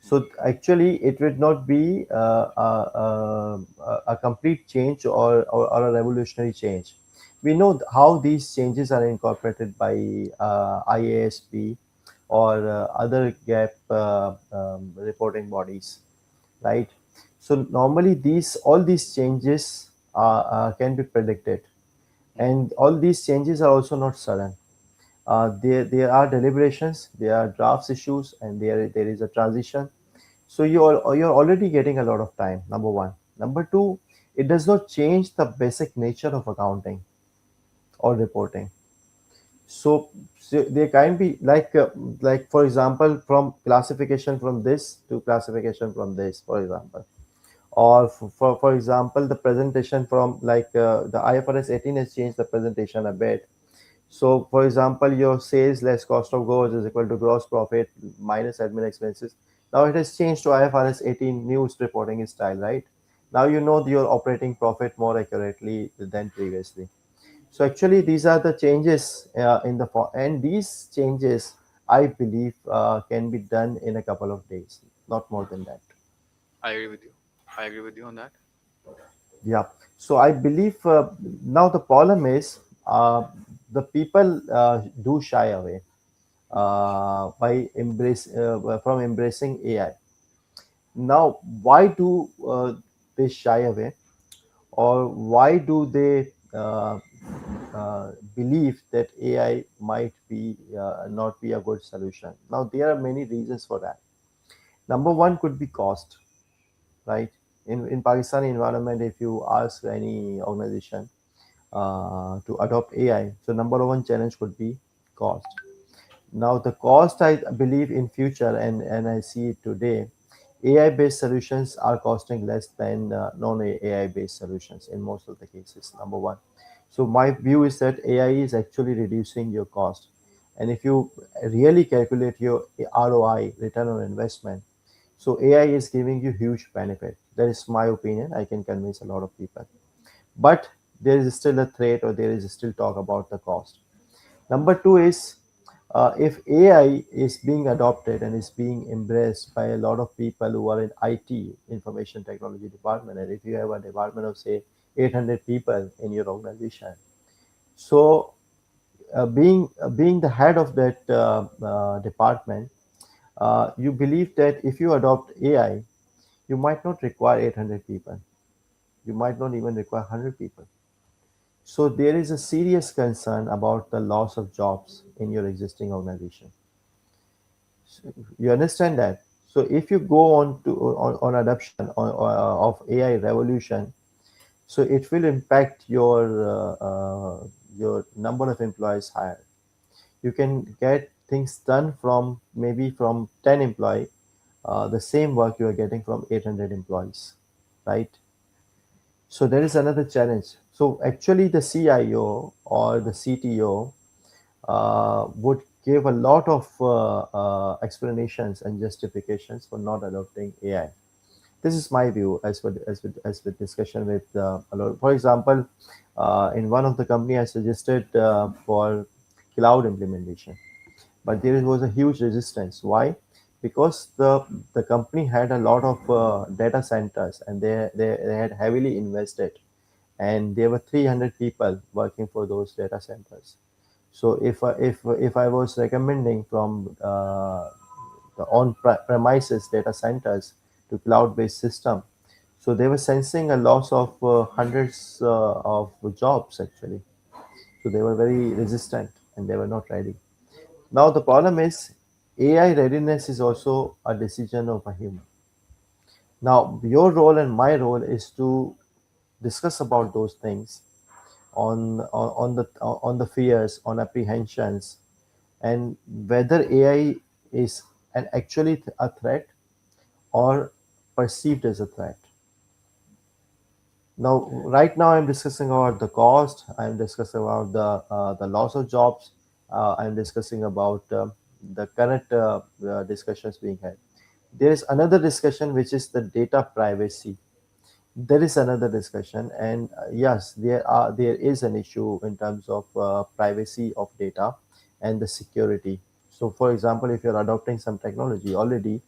So actually, it would not be a complete change or a revolutionary change. We know how these changes are incorporated by IASB or other gap reporting bodies, right? So normally these all these changes can be predicted, and all these changes are also not sudden. There are deliberations, there are drafts issues, and there is a transition. So you're already getting a lot of time. Number one. Number two, it does not change the basic nature of accounting or reporting. So, so they can be like for example, from classification from this to classification from this, for example, or for example, the presentation from the IFRS 18 has changed the presentation a bit. So, for example, your sales less cost of goods is equal to gross profit minus admin expenses. Now it has changed to IFRS 18 news reporting style, right? Now you know your operating profit more accurately than previously. So actually, these are the changes in the and these changes, I believe, can be done in a couple of days, not more than that. I agree with you. I agree with you on that. Yeah. So I believe now the problem is the people do shy away by from embracing AI. Now, why do they shy away, or why do they believe that AI might be not be a good solution? Now, there are many reasons for that. Number one could be cost, right? In Pakistani environment, if you ask any organization to adopt AI, so number one challenge could be cost. Now, the cost I believe in future, and I see it today, AI-based solutions are costing less than non-AI-based solutions in most of the cases. Number one. So my view is that AI is actually reducing your cost, and if you really calculate your ROI, return on investment, so AI is giving you huge benefit. That is my opinion. I can convince a lot of people, but there is still a threat, or there is still talk about the cost. Number two is if AI is being adopted and is being embraced by a lot of people who are in IT, information technology department, and if you have a department of say 800 people in your organization, so being the head of that department, you believe that if you adopt AI, you might not require 800 people. You might not even require 100 people. So there is a serious concern about the loss of jobs in your existing organization. You understand that? So if you go on adoption of AI revolution, so it will impact your number of employees hired. You can get things done from maybe from 10 employee, the same work you are getting from 800 employees, right? So there is another challenge. So actually, the CIO or the CTO would give a lot of explanations and justifications for not adopting AI. This is my view as with discussion with a lot. For example, in one of the company, I suggested for cloud implementation, but there was a huge resistance. Why? Because the company had a lot of data centers, and they had heavily invested, and there were 300 people working for those data centers. So if I was recommending from the on-premises data centers to cloud-based system, so they were sensing a loss of hundreds of jobs actually. So they were very resistant and they were not ready. Now the problem is AI readiness is also a decision of a human. Now your role and my role is to discuss about those things on the fears, on apprehensions, and whether AI is an actually a threat or perceived as a threat. Now, right now, I'm discussing about the cost. I'm discussing about the loss of jobs. I'm discussing about the current discussions being had. There is another discussion which is the data privacy. There is another discussion, and yes, there is an issue in terms of privacy of data and the security. So for example, if you're adopting some technology already,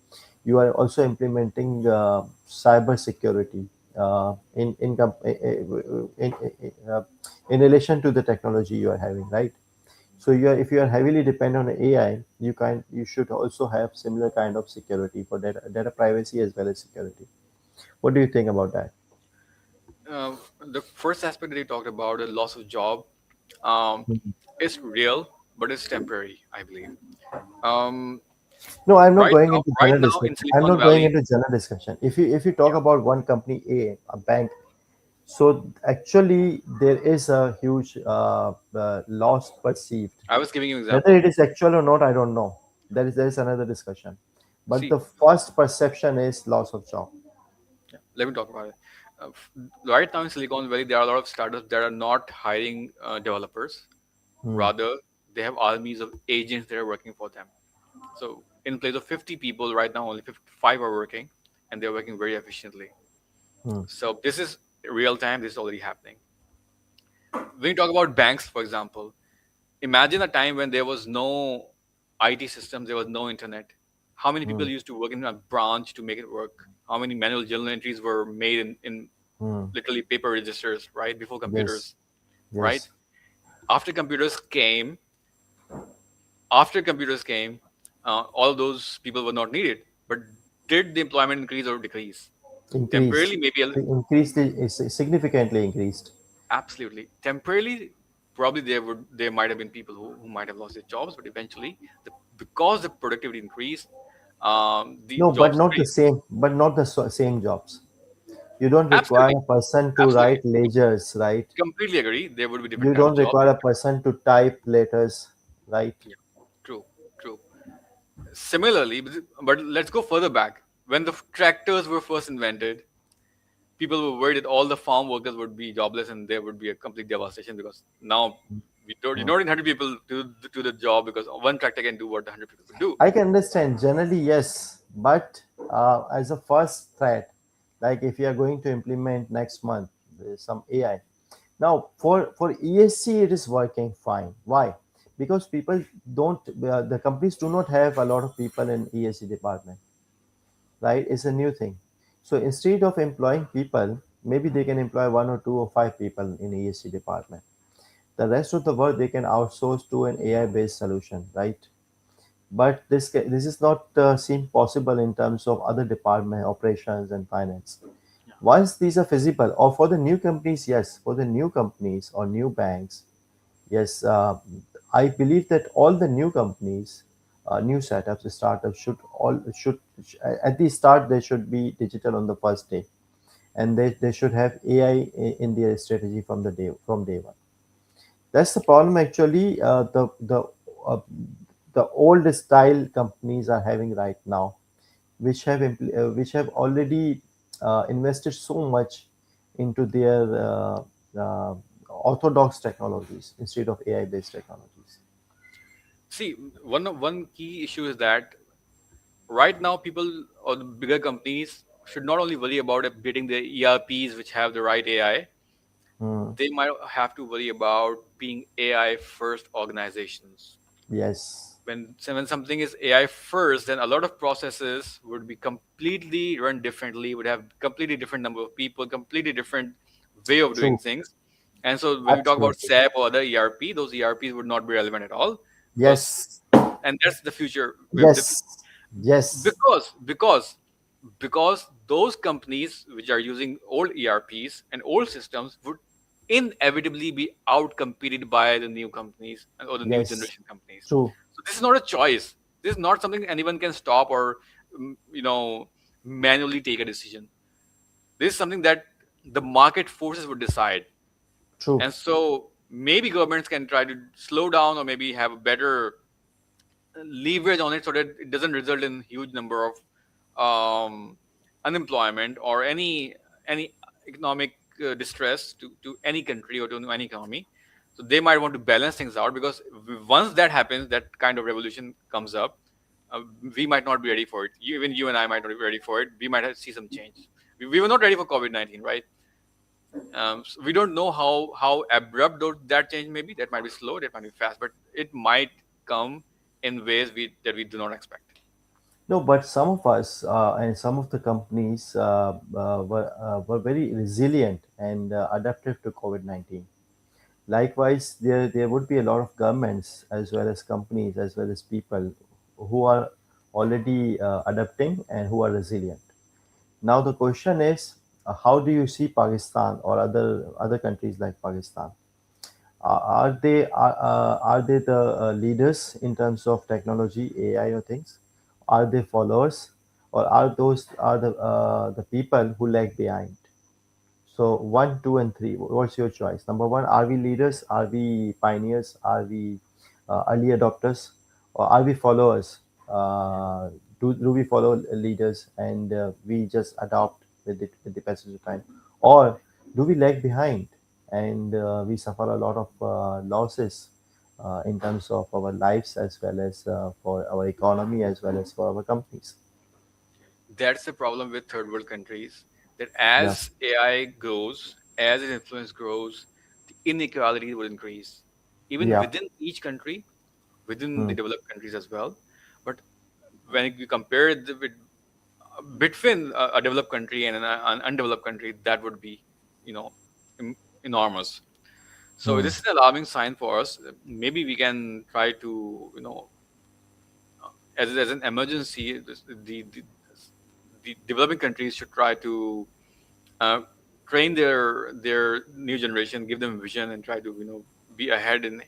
you are also implementing cyber security in relation to the technology you are having, right? So if you are heavily dependent on AI, you should also have similar kind of security for data privacy as well as security. What do you think about that? The first aspect that you talked about, the loss of job, um, is real, but it's temporary, I believe. Um, No, I'm not Right going now, into right general now in discussion. I'm Silicon not going Valley, into general discussion. If you talk yeah, about one company a bank, so actually there is a huge loss perceived. I was giving you an Whether example. it is actual or not, I don't know. There is another discussion. But See, the first perception is loss of job. yeah, let me talk about it. Right now in Silicon Valley, there are a lot of startups that are not hiring developers. Hmm. Rather, they have armies of agents that are working for them. So, in place of 50 people, right now only 55 are working, and they're working very efficiently. Hmm. So, this is real time. This is already happening. When you talk about banks, for example, imagine a time when there was no IT systems, there was no internet. How many Hmm. people used to work in a branch to make it work? How many manual journal entries were made in Hmm. literally paper registers, right? Before Yes. computers, right? Yes. After computers came, after computers came, all those people were not needed. But did the employment increase or decrease? Increased. Temporarily, maybe Increased is significantly increased. absolutely. Temporarily, probably there might have been people who might have lost their jobs, but eventually, because the productivity increased, the No, but jobs not the increased. same. But not the same jobs. You don't require Absolutely, a person to absolutely, write ledgers, right? completely agree. There would be different You type of don't jobs. require a person to type letters, right? Yeah, true, true. Similarly, but let's go further back. When the tractors were first invented, people were worried that all the farm workers would be jobless and there would be a complete devastation because now you Hmm. don't need 100 people to do the job because one tractor can do what 100 people could do. I can understand generally, yes, but as a first threat, like if you are going to implement next month some AI. Now, for ESC, it is working fine. Why? Because people don't, the companies do not have a lot of people in ESC department, right? It's a new thing. So instead of employing people, maybe they can employ one or two or five people in ESC department. The rest of the work they can outsource to an AI based solution, right? But this is not seem possible in terms of other department operations and finance. Yeah. Once these are feasible, or for the new companies, yes, for the new companies or new banks, yes, I believe that all the new companies, new setups, startups should at the start they should be digital on the first day, and they should have AI in their strategy from day one. That's the problem actually. Uh, the old style companies are having right now, which have already invested so much into their orthodox technologies instead of AI based technologies. See, one key issue is that right now people or the bigger companies should not only worry about updating their ERPs which have the right AI, Hmm. they might have to worry about being AI first organizations. Yes, When something is AI first, then a lot of processes would be completely run differently, would have completely different number of people, completely different way of doing true, things. And so when we talk about absolutely. SAP or other ERP, those ERPs would not be relevant at all because Yes, and that's the future yes, yes, because those companies which are using old ERPs and old systems would inevitably be outcompeted by the new companies or the new yes, generation companies. true, So this is not a choice. This is not something anyone can stop or manually take a decision. This is something that the market forces would decide. true. And so maybe governments can try to slow down or maybe have a better leverage on it so that it doesn't result in huge number of unemployment or any economic distress to any country or to any economy. So they might want to balance things out because once that happens, that kind of revolution comes up, uh, we might not be ready for it. Even you and I might not be ready for it. We might have see some change. We were not ready for COVID-19, right? So we don't know how abrupt that change may be. That might be slow, that might be fast, but it might come in ways that we do not expect. No, but some of us and some of the companies were very resilient and adaptive to COVID-19. Likewise, there would be a lot of governments as well as companies as well as people who are already adapting and who are resilient. Now the question is, how do you see Pakistan or other countries like Pakistan? Are they the leaders in terms of technology, AI, or things, Are they followers, or are the people who lag behind? So one, two, and three. What's your choice? Number one, are we leaders? Are we pioneers? Are we early adopters, or are we followers? Do we follow leaders and we just adopt with the passage of time, or do we lag behind and we suffer a lot of losses in terms of our lives as well as for our economy as well as for our companies? That's the problem with third world countries. That Yeah. as AI grows, as its influence grows, the inequality will increase, even Yeah. within each country, within the Hmm. developed countries as well. But when you compare it between a developed country and an undeveloped country, that would be, you know, enormous. So Hmm. this is an alarming sign for us. Maybe we can try to, as an emergency, the developing countries should try to uh, train their new generation, give them vision, and try to be ahead in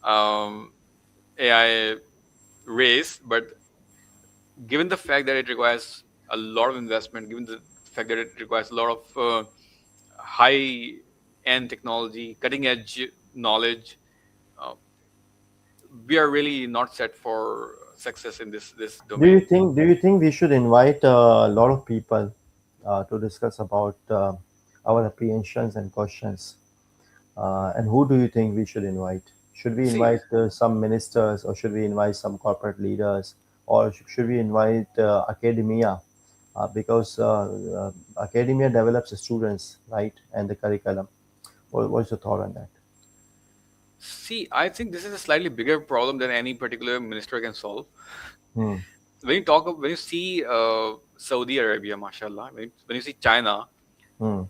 um, AI race. But given the fact that it requires a lot of investment, given the fact that it requires a lot of high end technology, cutting edge knowledge, uh, we are really not set for success in this domain. Do you think we should invite a lot of people to discuss about our apprehensions and questions? And who do you think we should invite? Should we See, invite some ministers, or should we invite some corporate leaders, or should we invite academia? Because academia develops the students, right, and the curriculum. What's your thought on that? I think this is a slightly bigger problem than any particular minister can solve. Hmm. When you see Saudi Arabia, mashallah, when you see China, Hmm.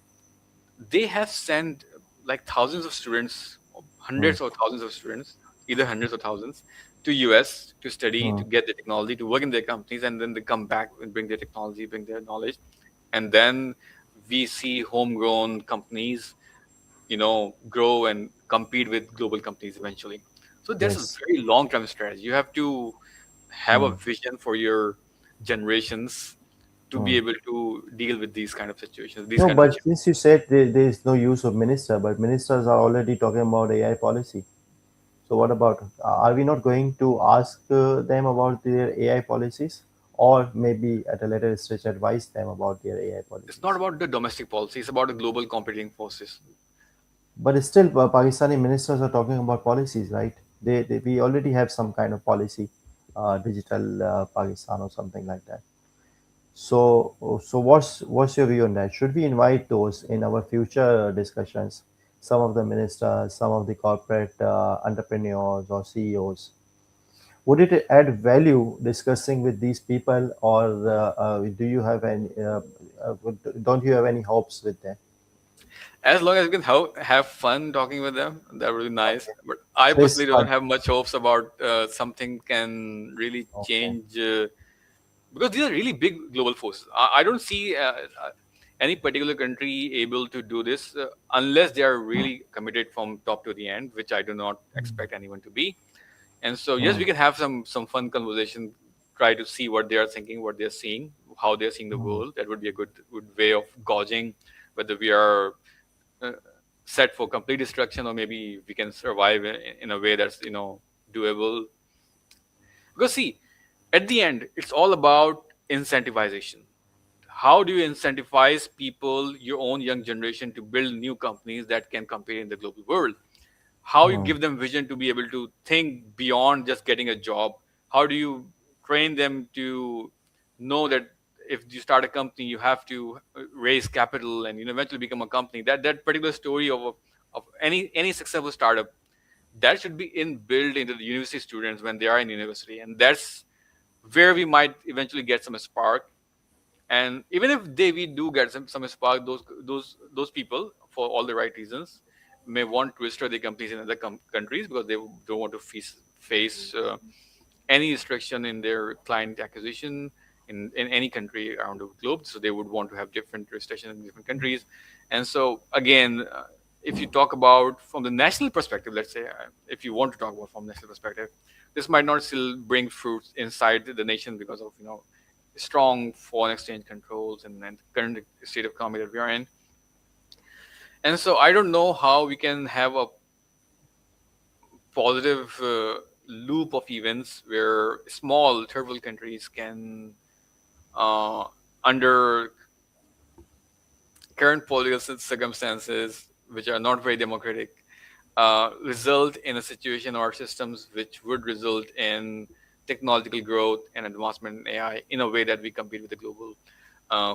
they have sent like thousands of students, Hmm. hundreds or thousands of students, either hundreds or thousands, to US to study, Hmm. to get the technology, to work in their companies, and then they come back and bring their technology, bring their knowledge, and then we see homegrown companies, grow and compete with global companies eventually. So that's a Yes. very long-term strategy. You have to have a Hmm. vision for your generations to Hmm. be able to deal with these kind of situations, these No, kind of but challenges. since you said there is no use of minister, but ministers are already talking about AI policy. So what about, are we not going to ask them about their AI policies, or maybe at a later stage advise them about their AI It's not policies? about the domestic policy, it's about the global competing forces. But still, Pakistani ministers are talking about policies, right? We already have some kind of policy, digital Pakistan or something like that. So what's your view on that? Should we invite those in our future discussions? Some of the ministers, some of the corporate entrepreneurs or CEOs. Would it add value discussing with these people, or do you have any? Don't you have any hopes with them? As long as you can have fun talking with them, that would be nice. Okay. But I So it's personally don't fun. have much hopes about something can really Okay. change because these are really big global forces. I don't see any particular country able to do this unless they are really committed from top to the end, which I do not expect anyone to be. And so, yes, Hmm. we can have some fun conversation, try to see what they are thinking, what they're seeing, how they're seeing the Hmm. world. That would be a good way of gauging whether we are uh, set for complete destruction, or maybe we can survive in a way that's doable. Because see, at the end, it's all about incentivization. How do you incentivize people, your own young generation, to build new companies that can compete in the global world? How you Hmm. give them vision to be able to think beyond just getting a job? How do you train them to know that if you start a company, you have to raise capital and eventually become a company? That particular story of any successful startup, that should be inbuilt into the university students when they are in university, and that's where we might eventually get some spark. And even if we do get some spark, those people, for all the right reasons, may want to register their companies in other countries because they don't want to face any restriction in their client acquisition in any country around the globe. So they would want to have different restrictions in different countries. And so again, if you talk about from the national perspective, let's say, if you want to talk about from national perspective, this might not still bring fruits inside the nation because of strong foreign exchange controls and current state of economy that we are in. And so I don't know how we can have a positive loop of events where small third world countries can, uh, under current political circumstances, which are not very democratic, result in a situation or systems which would result in technological growth and advancement in AI in a way that we compete with the global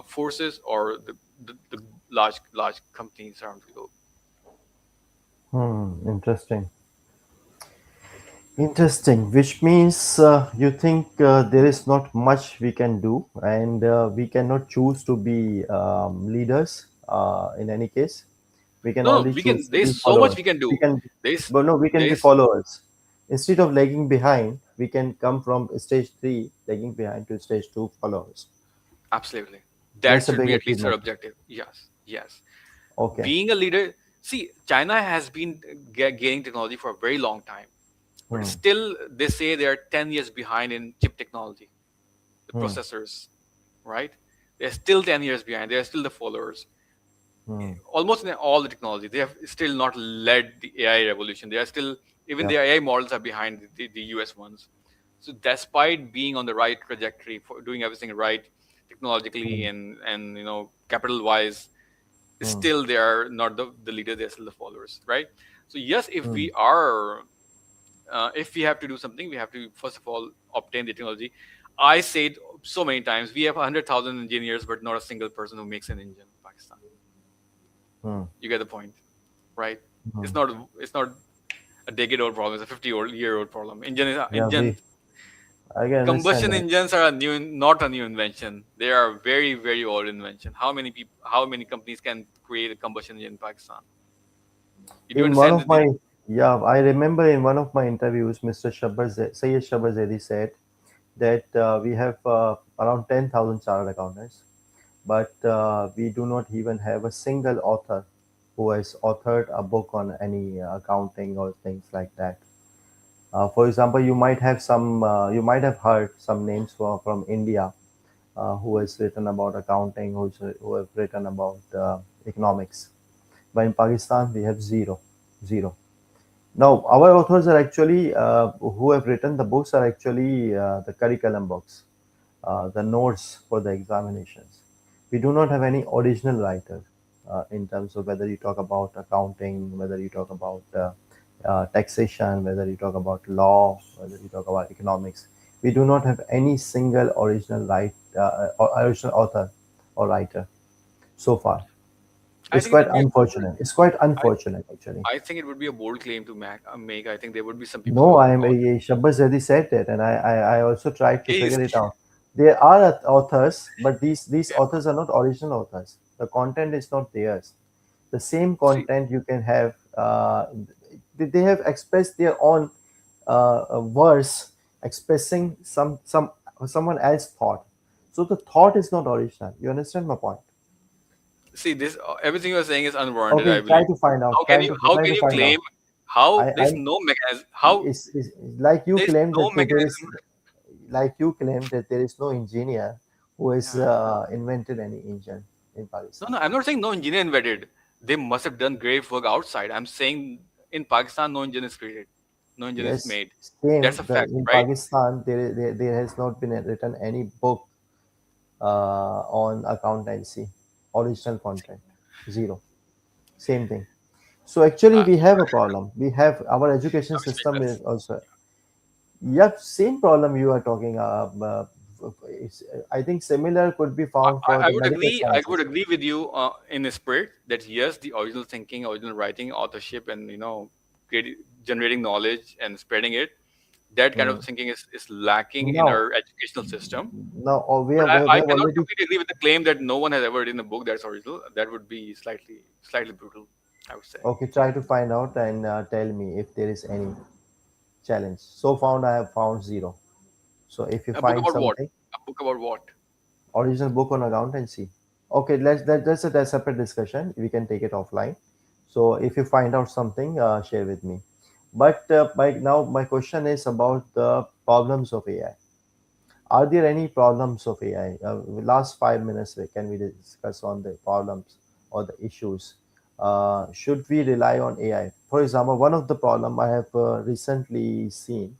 forces or the large companies around the globe. Interesting. Interesting, which means you think there is not much we can do, and we cannot choose to be leaders in any case. We can No, no, only we choose can. to be There's so much followers. we can We do. can, There's but no, we can be there's followers. Instead of lagging behind, we can come from stage three, lagging behind, to stage two, followers. Absolutely, that That's a should big be at least our achievement. objective. Yes, yes. Okay. Being a leader. See, China has been gaining technology for a very long time, but Hmm. still they say they are 10 years behind in chip technology, the Hmm. processors, right? They're still 10 years behind. They're still the followers. Hmm. Almost in all the technology, they have still not led the AI revolution. They are still, even Yeah. the AI models are behind the US ones. So despite being on the right trajectory for doing everything right technologically Hmm. and capital wise, Hmm. still they are not the leader. They're still the followers, right? So yes, Hmm. if we have to do something, we have to first of all obtain the technology. I said so many times, we have 100,000 engineers, but not a single person who makes an engine in Pakistan. Hmm. You get the point, right? Hmm. It's not a decade-old problem. It's a 50-year-old problem. Yeah, Engine I can understand combustion that. engines are not a new invention. They are a very very old invention. How many companies can create a combustion engine in Pakistan? You do In one understand of that the my, yeah, I remember in one of my interviews, Mr. Sayyid Shabazedi said that we have around 10,000 chartered accountants, but we do not even have a single author who has authored a book on any accounting or things like that. For example, you might have heard some names from India who has written about accounting, who have written about economics. But in Pakistan, we have zero, zero. Now, our authors are actually who have written the books are actually the curriculum books, the notes for the examinations. We do not have any original writer in terms of whether you talk about accounting, whether you talk about taxation, whether you talk about law, whether you talk about economics. We do not have any single or original author or writer so far. I It's think it quite would be a unfortunate. It's quite I, unfortunate, actually. I think it would be a bold claim to make. I think there would be some people No, who I'm Shabbas Zedi said that, and I also tried to is figure it out. There are authors, but these yeah. authors are not original authors. The content is not theirs. The same See, content you can have. They have expressed their own verse, expressing someone else's thought. So the thought is not original. You understand my point? this everything you're saying is unwarranted. Okay, I believe. out. How Try can to you find claim out. how I there's no mechanism? How is like you there's claim no that there is mechanism? like you claim that there is no engineer who has Yeah. invented any engine in No, Pakistan. no, I'm not saying no engineer invented. They must have done great work outside. I'm saying in Pakistan, no engine is created, no engine is Yes, made. That's a same. fact, In right? Pakistan, there has not been written any book on accountancy, original content, zero. Same thing. So actually, Uh, we have a problem. We have our education I respect system that. is also. Yep, same problem you are talking. I think similar could be found for I the would medical agree. I would sciences. agree with you in a spirit that yes, the original thinking, original writing, authorship, and generating knowledge and spreading it. That kind of Hmm. thinking is lacking in Now, our educational system. we But have, I we have cannot already. completely agree with the claim that no one has ever written a book that's original. That would be slightly brutal, I would say. Okay, try to find out and tell me if there is any challenge. So found I have found zero. So if you A book find about what? something, A book about what? original book on accountancy. Okay, that's a separate discussion. We can take it offline. So if you find out something, share with me. But my question is about the problems of AI. Are there any problems of AI? Last 5 minutes, can we discuss on the problems or the issues? Should we rely on AI? For example, one of the problem I have recently seen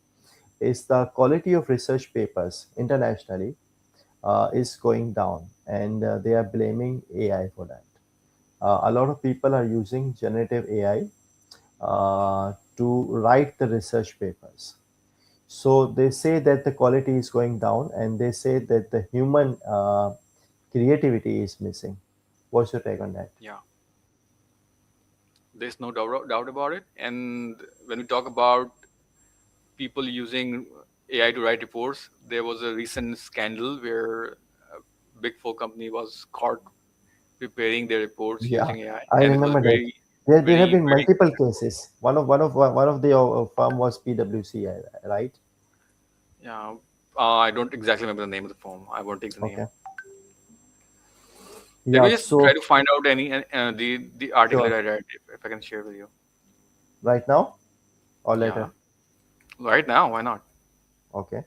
is the quality of research papers internationally is going down, and they are blaming AI for that. A lot of people are using generative AI to write the research papers. So they say that the quality is going down, and they say that the human creativity is missing. What's your take on that? Yeah, there's no doubt about it. And when we talk about people using AI to write reports, there was a recent scandal where a Big Four company was caught preparing their reports Yeah, using AI, I and it was remember that. very, There have very, been very. multiple cases. One of the firm was PwC, right? Yeah, I don't exactly remember the name of the firm. I won't take the name. Okay. Let me Yeah. just try So to find out any the article that sure. I read, if I can share with you. Right now or Yeah, later? right now, why not? Okay.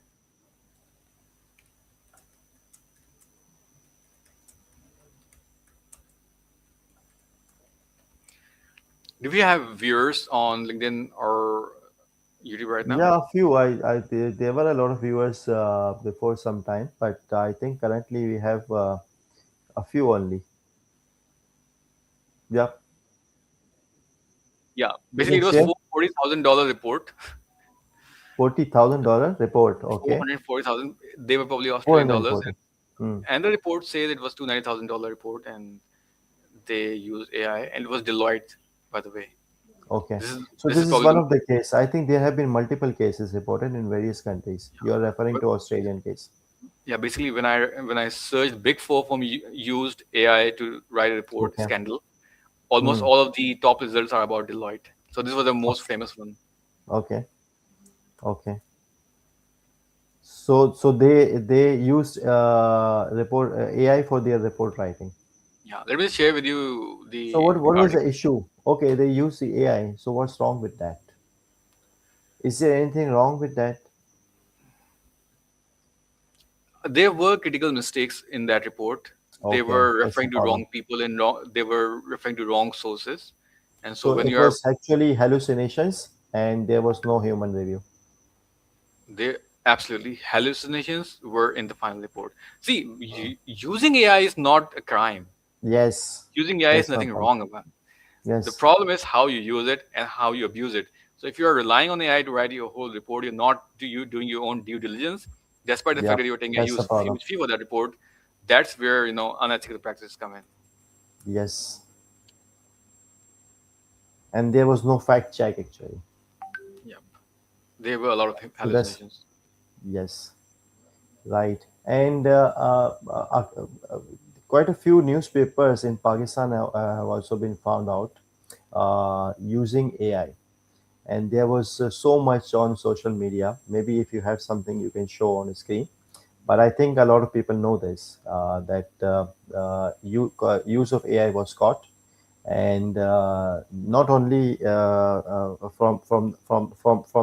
Do we have viewers on LinkedIn or YouTube right now? Yeah, a few. There were a lot of viewers before some time, but I think currently we have a few only. Yeah, Yeah, you basically can it was share. $40,000 report. $40,000 report. Four Okay, hundred forty thousand. They were probably Australian dollars, 440. Hmm. and the report says it was $290,000 report, and they use AI, and it was Deloitte, by the way. Okay, This is so this this is is probably one the of the case. I think there have been multiple cases reported in various countries. You are referring but to Australian case. yeah. Basically, when I searched Big Four firm used AI to write a report Okay. scandal, almost Hmm. all of the top results are about Deloitte. So this was the most famous one. Okay. Okay. So they used report AI for their report writing. Yeah, let me share with you So the what was the article. issue? Okay, they use the AI. So what's wrong with that? Is there anything wrong with that? There were critical mistakes in that report. They Okay, were that's the referring to problem. wrong people and wrong, they were referring to wrong sources. And so So when it you are was actually hallucinations, and there was no human review. there, absolutely hallucinations were in the final report. See, using AI is not a crime. Yes, Using AI is that's my nothing point. wrong about it. The Yes, problem is how you use it and how you abuse it. So if you are relying on AI to write your whole report, you're not doing your own due diligence, despite the yeah, fact that you're taking a that's the problem. huge fee for that report. That's where unethical practices come in. Yes, and there was no fact check actually. Yep. There were a lot of So that's hallucinations. yes, right. And quite a few newspapers in Pakistan have also been found out using AI. And there was so much on social media. Maybe if you have something you can show on the screen. But I think a lot of people know this that use of AI was caught, and not only from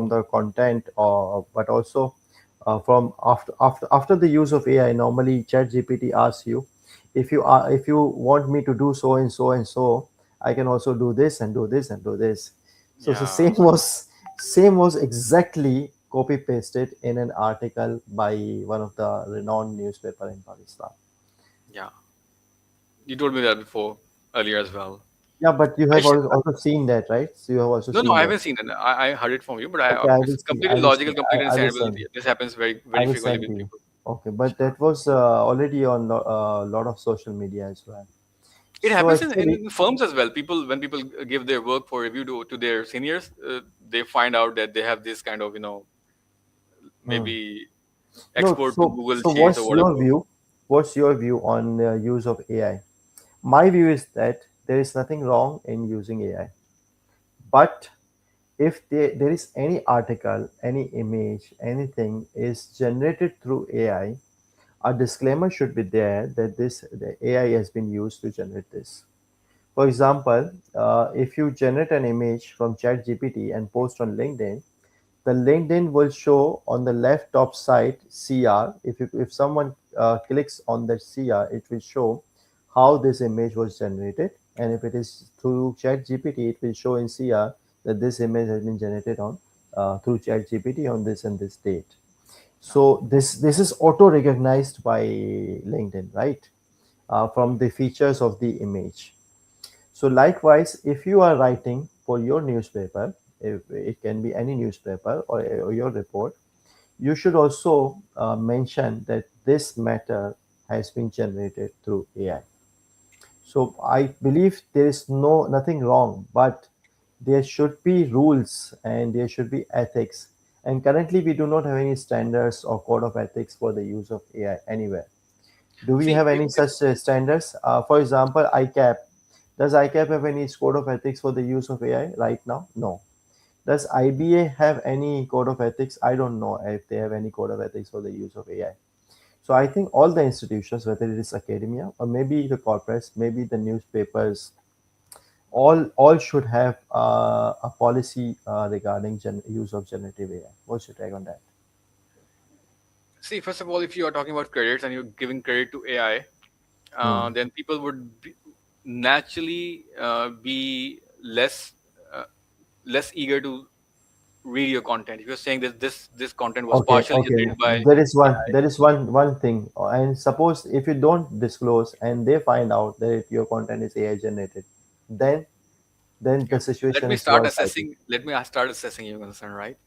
the content, but also from after the use of AI. Normally, ChatGPT asks you if you want me to do so and so and so, I can also do this and do this and do this. So the Yeah, same was exactly copy pasted in an article by one of the renowned newspaper in Pakistan. yeah. You told me that before, earlier as well. Yeah, but you I have sh- also seen that, right? So you have also no, no, seen I that. haven't seen it. I heard it from you, but Okay, I it's will see. completely logical, completely I will understandable. send. This happens very, I very will frequently send to with you. people. Okay, but Sure. that was already on a lot of social media as well. It So happens actually, in firms as well. People when people give their work for review to their seniors, they find out that they have this kind of hmm. maybe No. export to So Google so Sheets or what's your whatever. view? What's your view on use of AI? My view is that there is nothing wrong in using AI, but if there is any article, any image, anything is generated through AI, a disclaimer should be there that the AI has been used to generate this. For example, if you generate an image from ChatGPT and post on LinkedIn, the LinkedIn will show on the left top side CR. If someone clicks on that CR, it will show how this image was generated. And if it is through ChatGPT, it will show in CR that this image has been generated on through ChatGPT on this and this date. So this is auto recognized by LinkedIn, right? From the features of the image. So likewise, if you are writing for your newspaper, if it can be any newspaper or your report, you should also mention that this matter has been generated through AI. So I believe there is nothing wrong, but there should be rules and there should be ethics. And currently, we do not have any standards or code of ethics for the use of AI anywhere. Do we See, have any such standards? For example, ICAP. Does ICAP have any code of ethics for the use of AI right now? No. Does IBA have any code of ethics? I don't know if they have any code of ethics for the use of AI. So I think all the institutions, whether it is academia or maybe the corporates, maybe the newspapers, all should have a policy regarding use of generative AI. What's your take on that? see, first of all, if you are talking about credits and you're giving credit to AI, Hmm. then people would naturally be uh, less eager to read your content. If you're saying that this content was Okay, partially okay. generated by AI, There is one thing. And suppose if you don't disclose and they find out that your content is AI generated, then the okay, let situation me is start worse, I think. assessing. Let me start assessing your concern, right?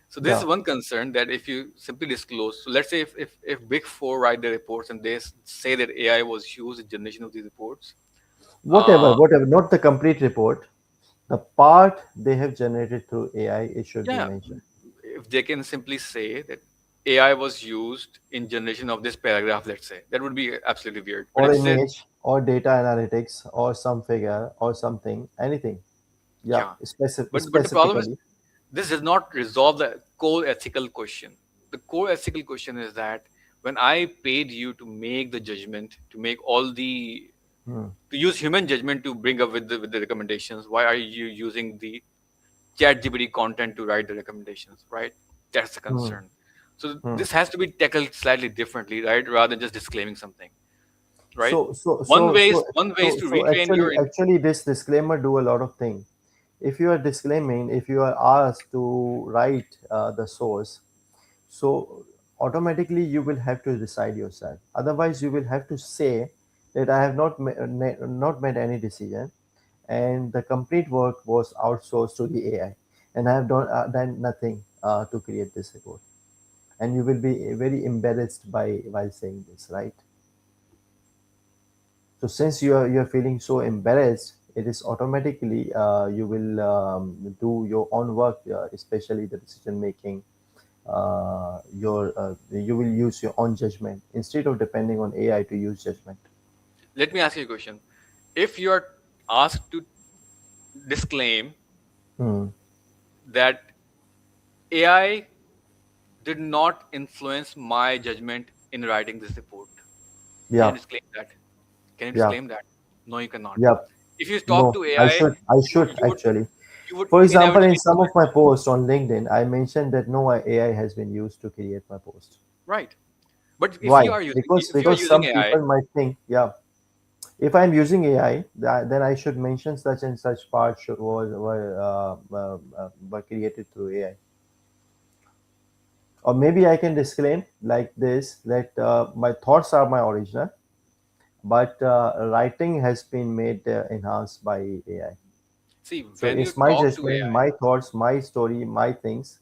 So this Yeah. is one concern that if you simply disclose, so let's say if Big Four write the reports and they say that AI was used in generation of these reports, Whatever, uh, whatever, not the complete report. The part they have generated through AI, it should be yeah, mentioned. if they can simply say that AI was used in generation of this paragraph, let's say, that would be absolutely weird. But Or if they, image, or data analytics, or some figure, or something, anything. Yeah, yeah, but the problem is specifically. this does not resolve the core ethical question. The core ethical question is that when I paid you to make the judgment, to make all the Hmm, to use human judgment to bring up with the recommendations, why are you using the chat GPT content to write the recommendations, right? That's the hmm, concern. So hmm. this has to be tackled slightly differently, right? Rather than just disclaiming something, right? So, so, One so, way is so, one way is so, to so retrain actually, your actually, this disclaimer do a lot of things. If you are disclaiming, if you are asked to write the source, so automatically you will have to decide yourself. Otherwise, you will have to say that I have not made any decision, and the complete work was outsourced to the AI, and I have done nothing to create this report. And you will be very embarrassed by while saying this, right? So since you are feeling so embarrassed, it is automatically you will do your own work, especially the decision making. Your You will use your own judgment instead of depending on AI to use judgment. let me ask you a question. If you are asked to disclaim Hmm. that AI did not influence my judgment in writing this report, can you Yeah, disclaim that? Can you yeah, disclaim that? No, you cannot. yeah. If you talk No, to I AI, should. I you should you would actually. you would For example, in inevitably do some of it, my posts on LinkedIn, I mentioned that no AI has been used to create my post. right? But Why? if you are Because using some AI, people might think, yeah, if I'm using AI, then I should mention such and such parts were created through AI. Or maybe I can disclaim like this that my thoughts are my original, but writing has been made enhanced by AI. see So when you it's my talk to judgment, AI, my thoughts, my story, my things,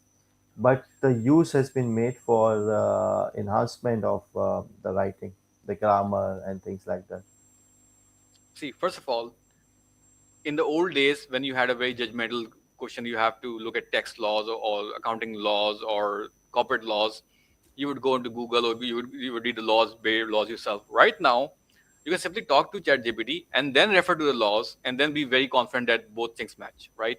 but the use has been made for enhancement of the writing, the grammar, and things like that. see first of all, in the old days when you had a very judgmental question, you have to look at tax laws or accounting laws or corporate laws. You would go into Google or you would read the laws yourself. Right now, you can simply talk to ChatGPT and then refer to the laws and then be very confident that both things match, right?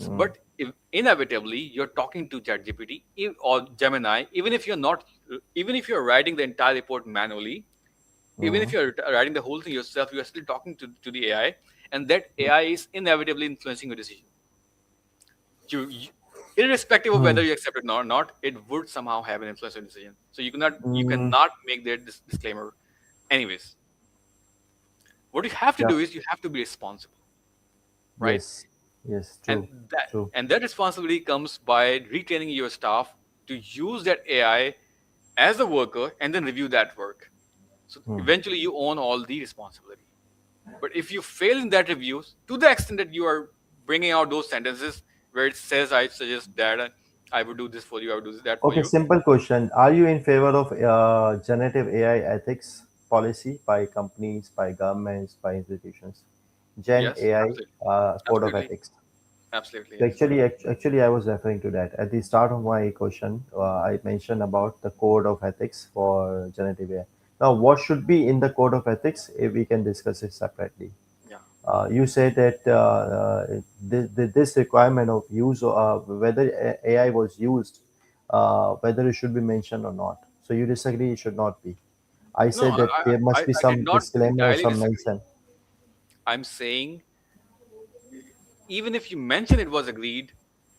Mm, But if inevitably you're talking to ChatGPT or Gemini, even if you're writing the entire report manually, even if mm, you're writing the whole thing yourself, you are still talking to the AI, and that AI is inevitably influencing your decision. You irrespective of Hmm. whether you accept it or not, it would somehow have an influence on your decision. So you Mm, cannot make that disclaimer. Anyways, what you have to yeah. do is you have to be responsible, right? Yes. Yes. and True. that True. and that responsibility comes by retraining your staff to use that AI as a worker and then review that work. So Hmm. eventually you own all the responsibility. But if you fail in that review to the extent that you are bringing out those sentences where it says, I suggest that, I would do this for you, I would do that for Okay. you. Simple question: are you in favor of generative AI ethics policy by companies, by governments, by institutions? Gen Yes, AI absolutely. code of Absolutely. ethics. Absolutely, yes. Actually, I was referring to that at the start of my question. I mentioned about the code of ethics for generative AI. Now, what should be in the code of ethics? If we can discuss it separately. Yeah. You said that this requirement of use, whether AI was used, whether it should be mentioned or not. So you disagree it should not be. I No, said that there must be I did some not disclaimer or entirely some disagree. mention. I'm saying even if you mention it was agreed,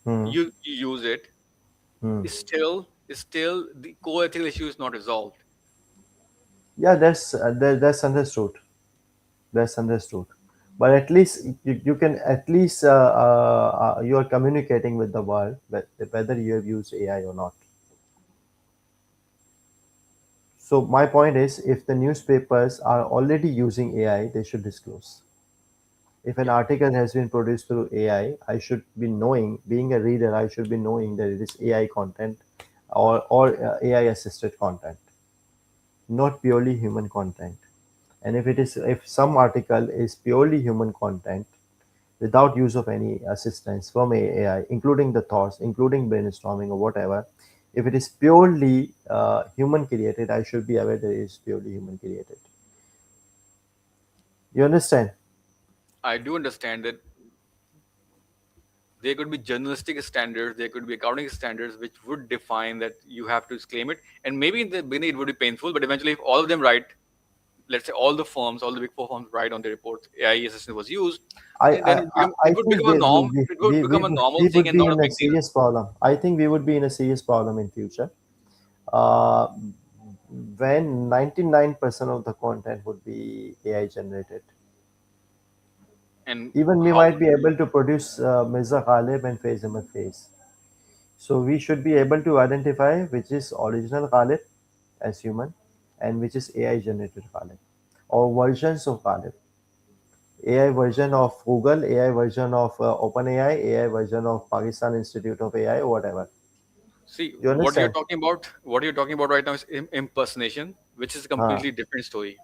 Hmm. you use it, Hmm. is still the core ethical issue is not resolved. Yeah, that's understood. That's understood. But at least you can at least you are communicating with the world whether you have used AI or not. So my point is, if the newspapers are already using AI, they should disclose. If an Yeah. article has been produced through AI, I should be knowing. Being a reader, I should be knowing that it is AI content or AI assisted content, not purely human content. And if some article is purely human content without use of any assistance from AI, including the thoughts, including brainstorming or whatever, if it is purely human created, I should be aware that it is purely human created. You understand? I do understand that there could be journalistic standards, there could be accounting standards which would define that you have to disclaim it. And maybe in the beginning it would be painful, but eventually, if all of them write, let's say all the firms, all the big four firms write on the reports, AI assistant was used, I then I, I it would think become a norm. It would become a normal we thing would and be not a in a big deal. serious problem. I think we would be in a serious problem in future. Uh, when 99% of the content would be AI generated. And Even we how might would be you? able to produce Mirza Ghalib and Faiz Ahmed Faiz. So we should be able to identify which is original Ghalib as human and which is AI generated Ghalib or versions of Ghalib. AI version of Google, AI version of OpenAI, AI version of Pakistan Institute of AI, or whatever. See, You understand? what you're talking about right now is impersonation, which is a Huh. completely different story.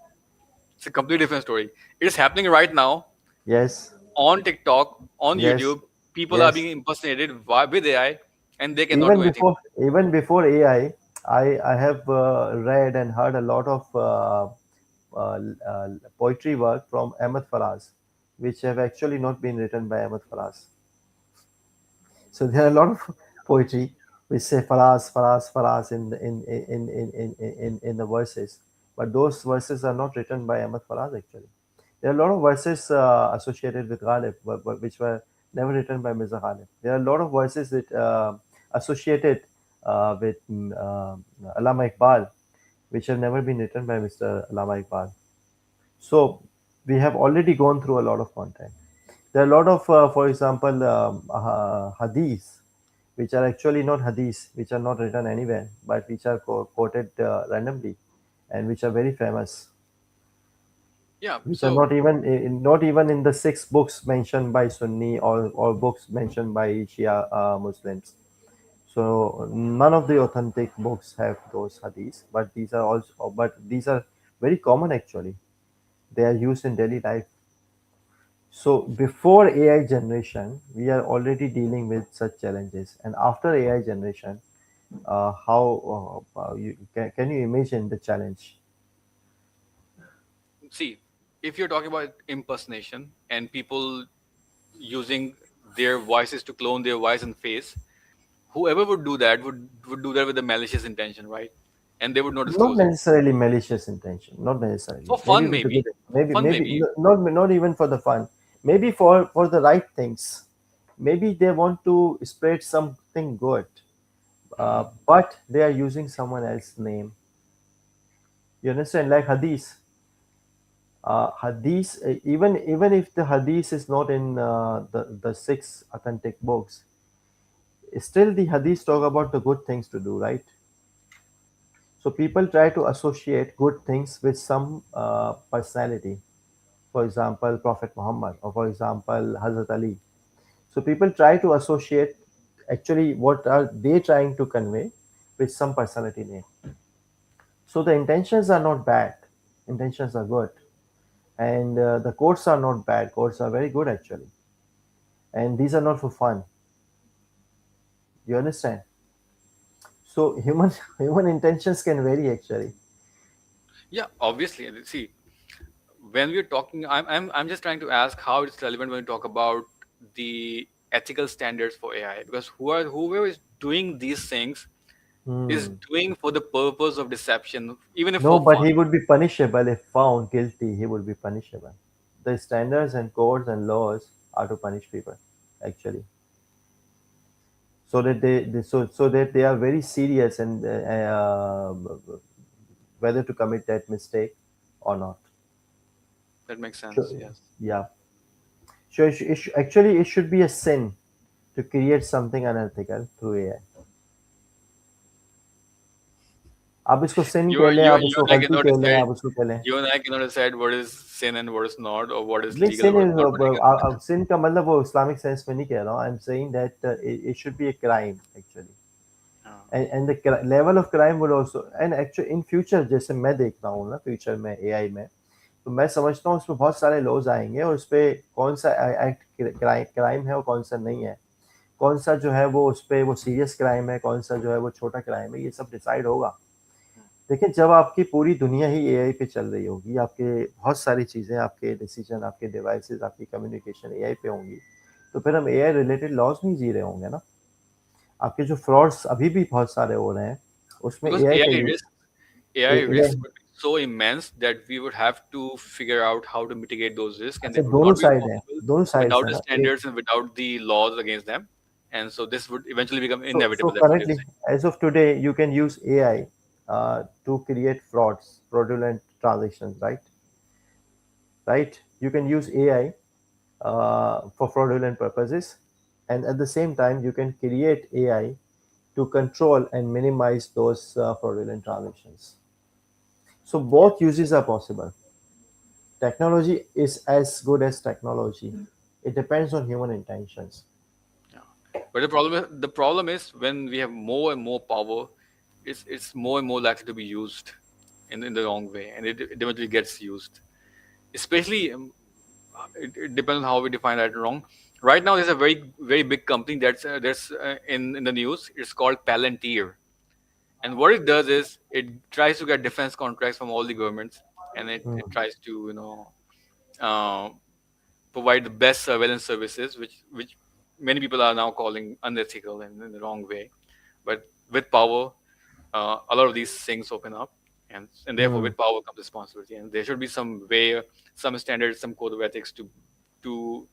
It's a completely different story. It is happening right now Yes, on TikTok, on yes, YouTube. People are yes. being impersonated with AI, and they cannot Even do anything before about it. even before AI, I have read and heard a lot of uh, uh, poetry work from Ahmed Faraz, which have actually not been written by Ahmed Faraz. So there are a lot of poetry which say Faraz, Faraz, Faraz in the verses, but those verses are not written by Ahmed Faraz actually. There are a lot of verses associated with Ghalib, which were never written by Mirza Ghalib. There are a lot of verses that associated with Allama Iqbal, which have never been written by Mr. Allama Iqbal. So we have already gone through a lot of content. There are a lot of, for example, hadiths, which are actually not hadiths, which are not written anywhere, but which are quoted randomly, and which are very famous, Yeah. which are So not even in the six books mentioned by Sunni or books mentioned by Shia Muslims. So none of the authentic books have those hadiths, but these are very common actually. They are used in daily life. So before AI generation, we are already dealing with such challenges, and after AI generation, how can you imagine the challenge? see, if you're talking about impersonation and people using their voices to clone their voice and face, whoever would do that would do that with a malicious intention, right? And they would not Not disclose it necessarily malicious intention, not necessarily. for Maybe fun, with a maybe good, maybe fun, maybe maybe. not even for the fun. maybe for the right things. Maybe they want to spread something good, Hmm. but they are using someone else's name. You understand? Like hadith. Hadith, even if the hadith is not in the six authentic books, still the hadith talk about the good things to do, right? So people try to associate good things with some personality. For example, Prophet Muhammad, or for example, Hazrat Ali. So people try to associate actually what are they trying to convey with some personality name. So the intentions are not bad. Intentions are good, and the quotes are not bad. Quotes are very good actually, and these are not for fun. You understand? So human human intentions can vary actually. Yeah, obviously. And see, when we're talking, I'm just trying to ask how it's relevant when we talk about the ethical standards for AI, because whoever is doing these things is Hmm. doing for the purpose of deception, even if No, for but fun. he would be punishable if found guilty. He would be punishable. The standards and codes and laws are to punish people, actually, so that so that they are very serious and whether to commit that mistake or not. That makes So, sense. Yes. yeah. So actually, it should be a sin to create something unethical through AI. आप इसको sin You कह are लें, you आप you उसको and I गलती cannot कह लें, decide. आप उसको कह लें. You and I cannot decide what is sin and what is not, or what is नहीं, legal and sin what is is not. But again, sin का मतलब वो इस्लामिक सेंस में नहीं कह रहा हूँ. I'm saying that it should be a crime actually. And the level of crime would also, and actually in future जैसे मैं देख रहा हूँ ना फ्यूचर में एआई में, तो मैं समझता हूँ उसमें बहुत सारे लॉज आएंगे और उस पे कौन सा एक्ट क्राइम है और कौन सा नहीं है, कौन सा जो है वो उस पे वो सीरियस क्राइम है, कौन सा जो है वो छोटा क्राइम है, ये सब डिसाइड होगा. देखिए जब आपकी पूरी दुनिया ही एआई पे चल रही होगी, आपके बहुत सारी चीज़ें, आपके डिसीजन, आपके डिवाइसेस, आपकी कम्युनिकेशन एआई पे होंगी, तो फिर हम एआई रिलेटेड लॉस नहीं जी रहे होंगे ना. आपके जो फ्रॉड्स अभी भी बहुत सारे हो रहे हैं उसमें because एआई का AI use. risk AI AI. risks would be so immense that we would have to figure out how to mitigate those risks, and अच्छा, it would दोनों not be साइड है, possible दोनों sides without है the ना एक. standards and without the laws against them. And so this would eventually become So inevitable. That's what you're currently, saying. as of today, you can use AI to create frauds, fraudulent transactions, right? Right? You can use AI for fraudulent purposes, and at the same time, you can create AI to control and minimize those fraudulent transactions. So Yeah. both uses are possible. Technology is as good as technology. It depends on human intentions. Yeah. But the problem is when we have more and more power, it's more and more likely to be used in the wrong way, and it eventually gets used. Especially, it depends on how we define right and wrong. Right now, there's a very big company that's in the news. It's called Palantir, and what it does is it tries to get defense contracts from all the governments, and it Hmm. tries to uh, provide the best surveillance services, which many people are now calling unethical and in the wrong way. But with power, a lot of these things open up, and therefore Hmm. with power comes responsibility, and there should be some way, some standards, some code of ethics to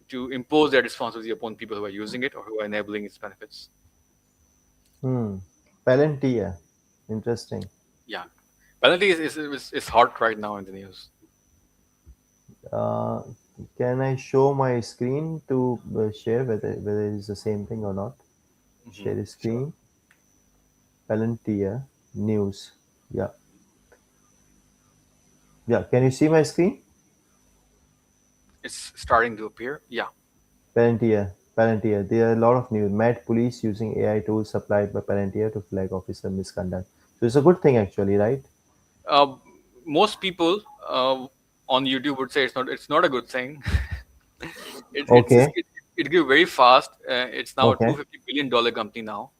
to impose that responsibility upon people who are using it or who are enabling its benefits. Hmm. Palantir. Interesting. Yeah, penalty is hot right now in the news. Uh, can I show my screen to share whether it's the same thing or not? Hmm. Share Sure. screen. Palantir news. Yeah, yeah. Can you see my screen? It's starting to appear. Yeah. Palantir. There are a lot of news. Mad police using AI tools supplied by Palantir to flag officer misconduct. So it's a good thing actually, right? uh, Most people on YouTube would say it's not a good thing. Okay. It grew very fast. It's now a Okay. $250 billion company now,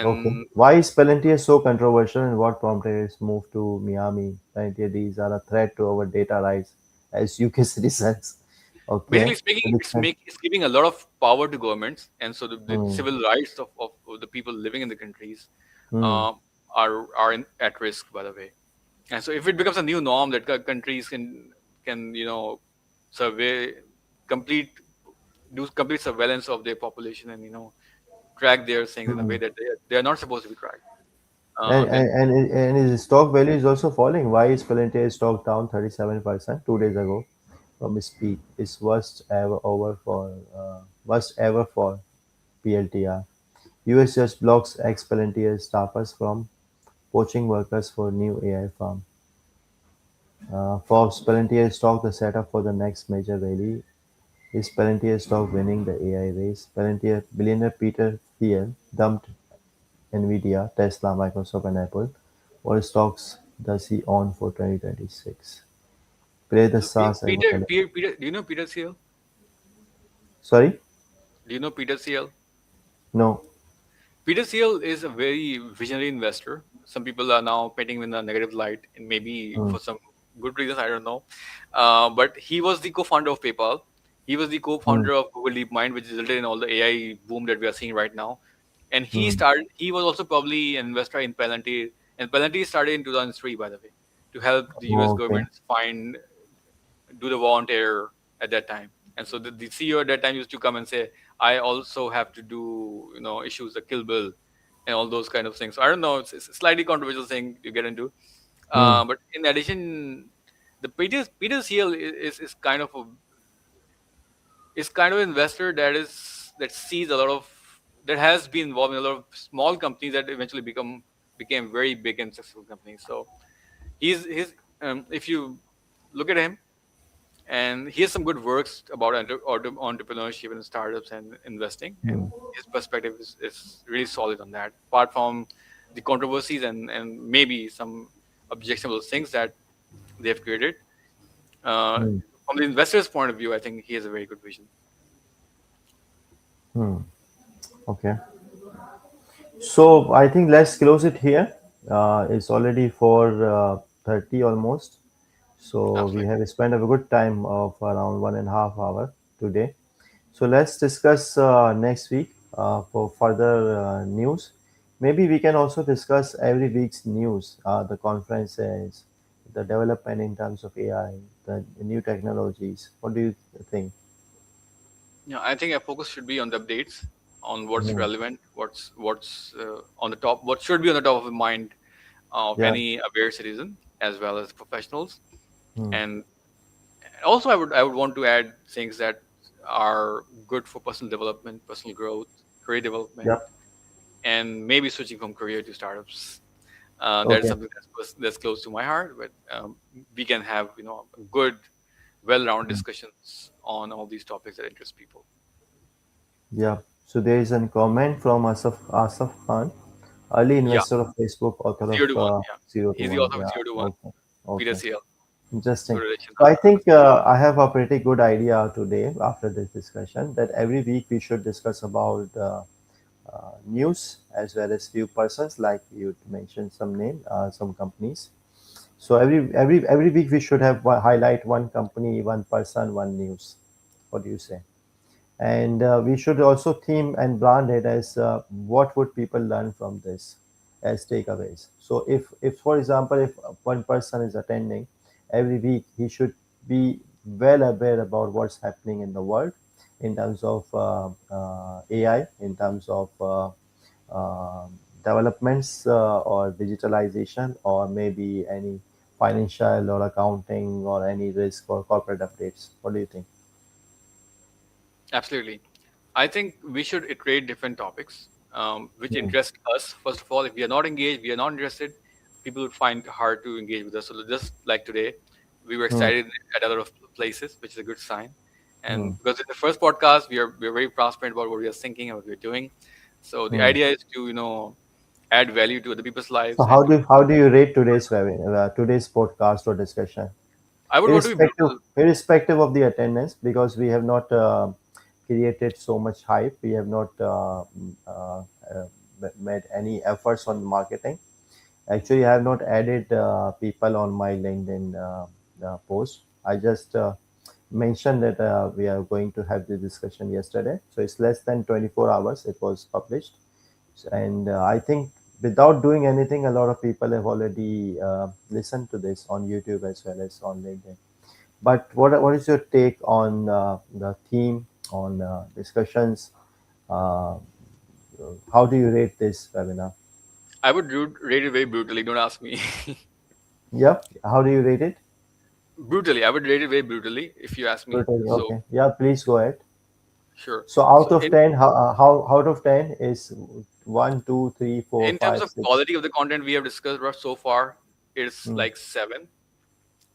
Okay. and Why is Palantir so controversial and what prompted its move to Miami? Palantir Ds are a threat to our data rights as UK citizens. Okay. basically speaking, Prediction. it's giving a lot of power to governments, and so the Hmm. civil rights of the people living in the countries Hmm. uh, at risk. By the way, and so if it becomes a new norm that countries can survey, complete do complete surveillance of their population, and track their things in a way Hmm. that they are not supposed to be tracked. And, Then and, and his stock value is also falling. Why is Palantir stock down 37% 2 days ago from its peak? Its worst ever for PLTR. US just blocks ex Palantir staffers from poaching workers for new AI firm. Forbes Palantir stock the setup for the next major rally. Is Palantir stock winning the AI race? Palantir billionaire Peter Thiel dumped Nvidia, Tesla, Microsoft, and Apple. What stocks does he own for 2026? Play the so SaaS and Peter, do you know Peter Thiel? Sorry? Do you know Peter Thiel? No. Peter Thiel is a very visionary investor. Some people are now painting him in a negative light, and maybe Hmm. for some good reasons, I don't know. But he was the co-founder of PayPal. He was the Hmm. co-founder of Google DeepMind, which resulted in all the AI boom that we are seeing right now. And he Hmm. started. He was also probably an investor in Palantir, and Palantir started in 2003, by the way, to help the U.S. Okay. government find do the war on terror at that time. And so the CEO at that time used to come and say, I also have to do, issues the kill bill and all those kind of things. So I don't know, it's a slightly controversial thing to get into. Hmm. But in addition, the Peter Thiel is kind of an investor that sees a lot of that has been involved in a lot of small companies that eventually became very big and successful companies. So he's if you look at him, and he has some good works about entrepreneurship and startups and investing, and Hmm. his perspective is really solid on that, apart from the controversies and maybe some objectionable things that they've created. uh, Hmm. from the investor's point of view, I think he has a very good vision. Hmm. Okay. So I think let's close it here. It's already 4:30 almost. So we Absolutely. have spent a good time of around 1.5 hour today. So let's discuss next week for further news. Maybe we can also discuss every week's news, the conferences, the development in terms of AI, the new technologies. What do you think? I think our focus should be on the updates, on what's Hmm. relevant, what's on the top, what should be on the top of the mind of Yeah. any aware citizen as well as professionals. Hmm. And also, I would want to add things that are good for personal development, personal growth, career development, Yep. and maybe switching from career to startups. That is Okay. something that's close to my heart. But we can have good, well-rounded Hmm. discussions on all these topics that interest people. Yeah. So there is a comment from Asaf Khan, early Yeah, investor of Facebook, author of zero to one. Yeah, Zero to he's the One. author of Yeah. zero to one. Okay. Peter Okay. Thiel. Good Interesting. relation. So I think I have a pretty good idea today after this discussion that every week we should discuss about news as well as few persons, like you mentioned some name, some companies. So every week we should have highlight one company, one person, one news. What do you say? And we should also theme and brand it as what would people learn from this as takeaways. So if for example, if one person is attending every week, he should be well aware about what's happening in the world in terms of AI, in terms of developments or digitalization, or maybe any financial or accounting or any risk or corporate updates. What do you think? Absolutely. I think we should iterate different topics which Hmm. interest us. First of all, if we are not engaged, we are not interested, people would find it hard to engage with us. So just like today, we were Hmm. excited at a lot of places, which is a good sign. Hmm. And because in the first podcast, we are very transparent about what we are thinking and what we're doing. So the Hmm. idea is to add value to other people's So lives, how and to do you rate today's podcast or discussion, I would want to be irrespective brutal. irrespective of the attendance, because we have not created so much hype, we have not made any efforts on marketing. Actually, I have not added people on my LinkedIn post. I just mentioned that we are going to have this discussion yesterday, so it's less than 24 hours it was published. And I think without doing anything, a lot of people have already listened to this on YouTube as well as on LinkedIn. But what is your take on the theme, on discussions? Uh, how do you rate this webinar? I would rate it very brutally. Don't ask me. Yep. How do you rate it? Brutally, I would rate it very brutally if you ask me. Totally. So Okay. Yeah. Please go ahead. sure. So So out of 10, how out of 10 is one, two, three, four, in terms five, of six? quality of the content we have discussed so far, it's Hmm. like 7.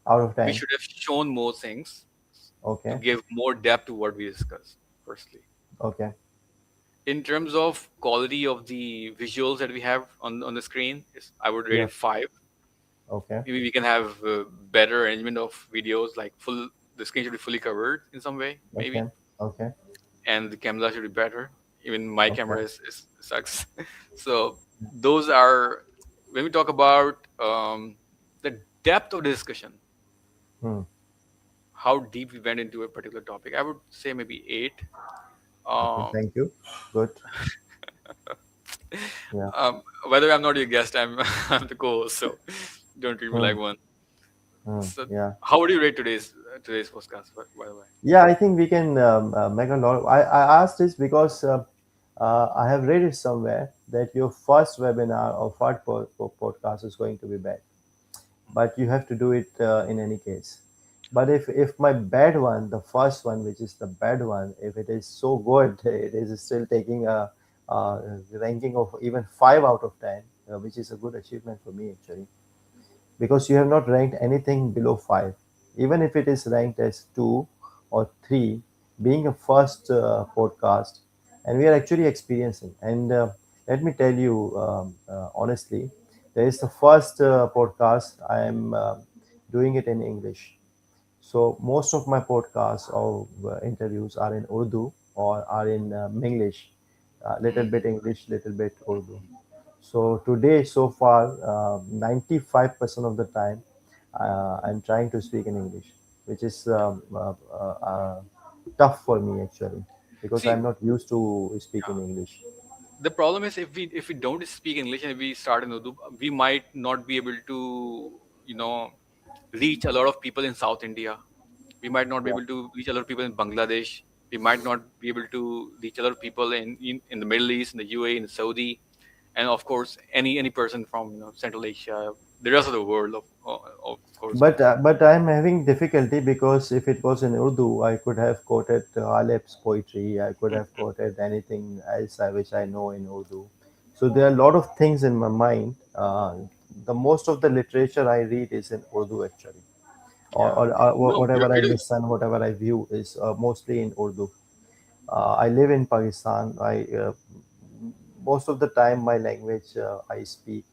Out of We 10. should have shown more things to Okay. give more depth to what we discussed. Firstly, Okay. in terms of quality of the visuals that we have on the screen, I would rate Yeah. it 5. Okay. Maybe we can have better arrangement of videos, like full the screen should be fully covered in some way, Okay. maybe, Okay. and the camera should be better. Even my Okay. camera is sucks. So those are when we talk about the depth of the discussion, Hmm. how deep we went into a particular topic. I would say maybe 8. Okay. Um, Thank you. Good. Yeah. by the way, I'm not your guest. I'm I'm the co-host, so don't treat me Hmm. like one. Hmm. So Yeah. how would you rate today's podcast? By the way. Yeah, I think we can make a lot. I asked this because I have read it somewhere that your first webinar or first podcast is going to be bad, but you have to do it in any case. But if my bad one, the first one, which is the bad one, if it is so good, it is still taking a ranking of even 5 out of 10, which is a good achievement for me actually, because you have not ranked anything below 5, even if it is ranked as 2 or 3, being a first podcast, and we are actually experiencing. And let me tell you honestly, there is the first podcast I am doing it in English. So most of my podcasts or interviews are in Urdu or are in English, little Mhm. bit English, little bit Urdu. So today, so far, 95% of the time, I'm trying to speak in English, which is tough for me actually, because See, I'm not used to speaking yeah, English. the problem is if we don't speak English and we start in Urdu, we might not be able to, you know, reach a lot of people in South India. We might not be Yeah. able to reach a lot of people in Bangladesh. We might not be able to reach a lot of people in the Middle East, in the UAE, in Saudi, and of course any person from Central Asia, the rest of the world, of course. But I'm having difficulty because if it was in Urdu, I could have quoted Ghalib's poetry. I could have quoted anything else which I know in Urdu. So there are a lot of things in my mind. The most of the literature I read is in Urdu actually, or, Yeah, or, no, whatever I beautiful. listen, whatever I view is mostly in Urdu. I live in Pakistan. I most of the time my language I speak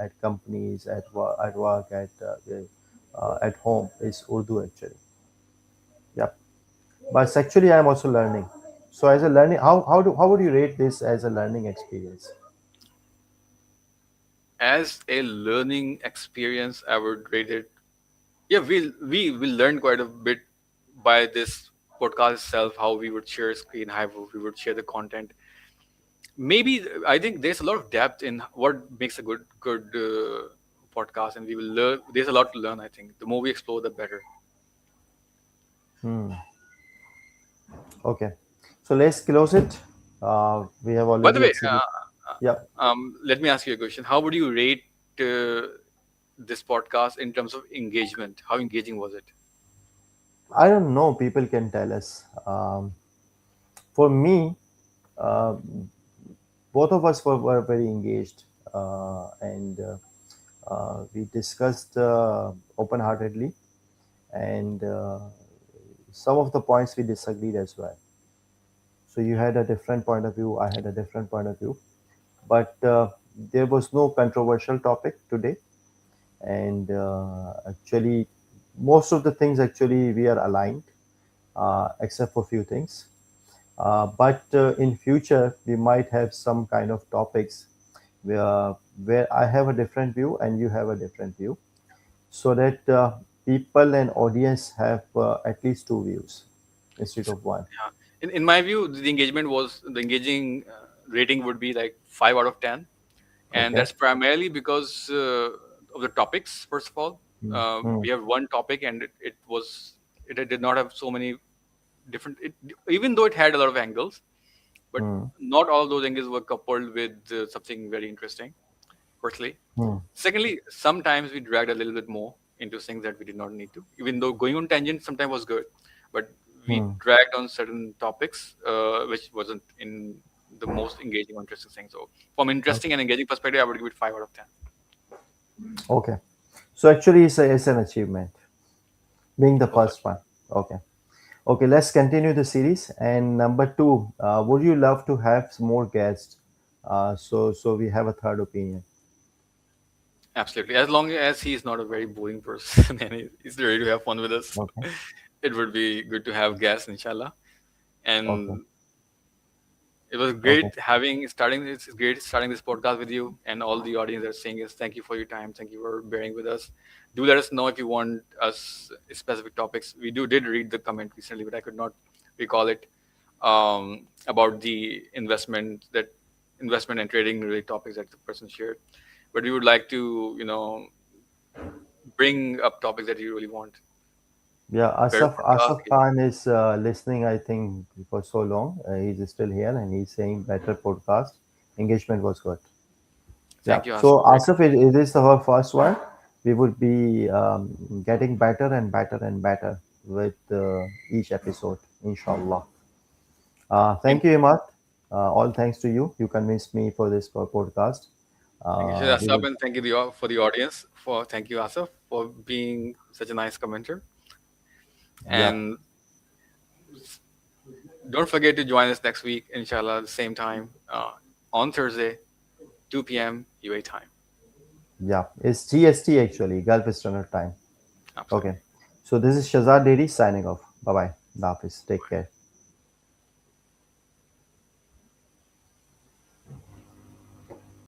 at companies, at work, at home is Urdu actually. Yep. But actually I'm also learning. So as a learning, how would you rate this as a learning experience? As a learning experience, I would rate it. Yeah, we learned quite a bit by this podcast itself. How we would share screen, how we would share the content. Maybe I think there's a lot of depth in what makes a good podcast, and we will learn. There's a lot to learn. I think the more we explore, the better. Hmm. Okay. So let's close it. We have By the already way, exceeded. Yep. let me ask you a question. How would you rate uh, this podcast in terms of engagement? How engaging was it? I don't know. People can tell us. For me, uh, both of us were very engaged, and we discussed open-heartedly, and some of the points we disagreed as well. So you had a different point of view, I had a different point of view, but there was no controversial topic today, and actually most of the things actually we are aligned, except for few things. But in future we might have some kind of topics where I have a different view and you have a different view, so that people and audience have at least two views instead So, of one. yeah, in my view, the engaging rating would be like 5 out of 10, and Okay. that's primarily because of the topics. First of all, Hmm. we have one topic, and it did not have so many different. Even though it had a lot of angles, but Hmm. not all those angles were coupled with something very interesting. Firstly, Hmm. secondly, sometimes we dragged a little bit more into things that we did not need to. Even though going on tangent sometimes was good, but we Hmm. dragged on certain topics which wasn't in the most engaging or interesting thing. So, from interesting and engaging perspective, I would give it 5 out of 10. Okay. So actually, it's an achievement being the Perfect. first one. Okay. Okay, let's continue the series. And number two, would you love to have some more guests? So we have a third opinion. Absolutely. As long as he's not a very boring person and he's ready to have fun with us, Okay. it would be good to have guests, inshallah. Okay. And it was Okay. great starting this podcast with you, and all the audience that are saying is thank you for your time. Thank you for bearing with us. Do let us know if you want us specific topics. We did read the comment recently, but I could not recall it, about the investment and trading related topics that the person shared. But we would like to, bring up topics that you really want. Yeah, Better podcast. Asaf Khan is listening, I think, for so long. He's still here and he's saying better podcast. Engagement was good. Yeah. Thank you, Asif. So Asaf, it is our first one. We would be getting better and better and better with each episode, inshallah. Thank Thank you, Imad. All thanks to you. You convinced me for this podcast. Thank you, We Asaf, would, and thank you for the audience. Thank you, Asaf, for being such a nice commenter. yeah, And don't forget to join us next week, inshallah, at the same time, on Thursday, 2 p.m. UA time. yeah. It's GST actually, Gulf Standard Time. Absolutely. Okay. So this is Shehzad Dhedhi signing off. Bye bye. Hafiz. Take care.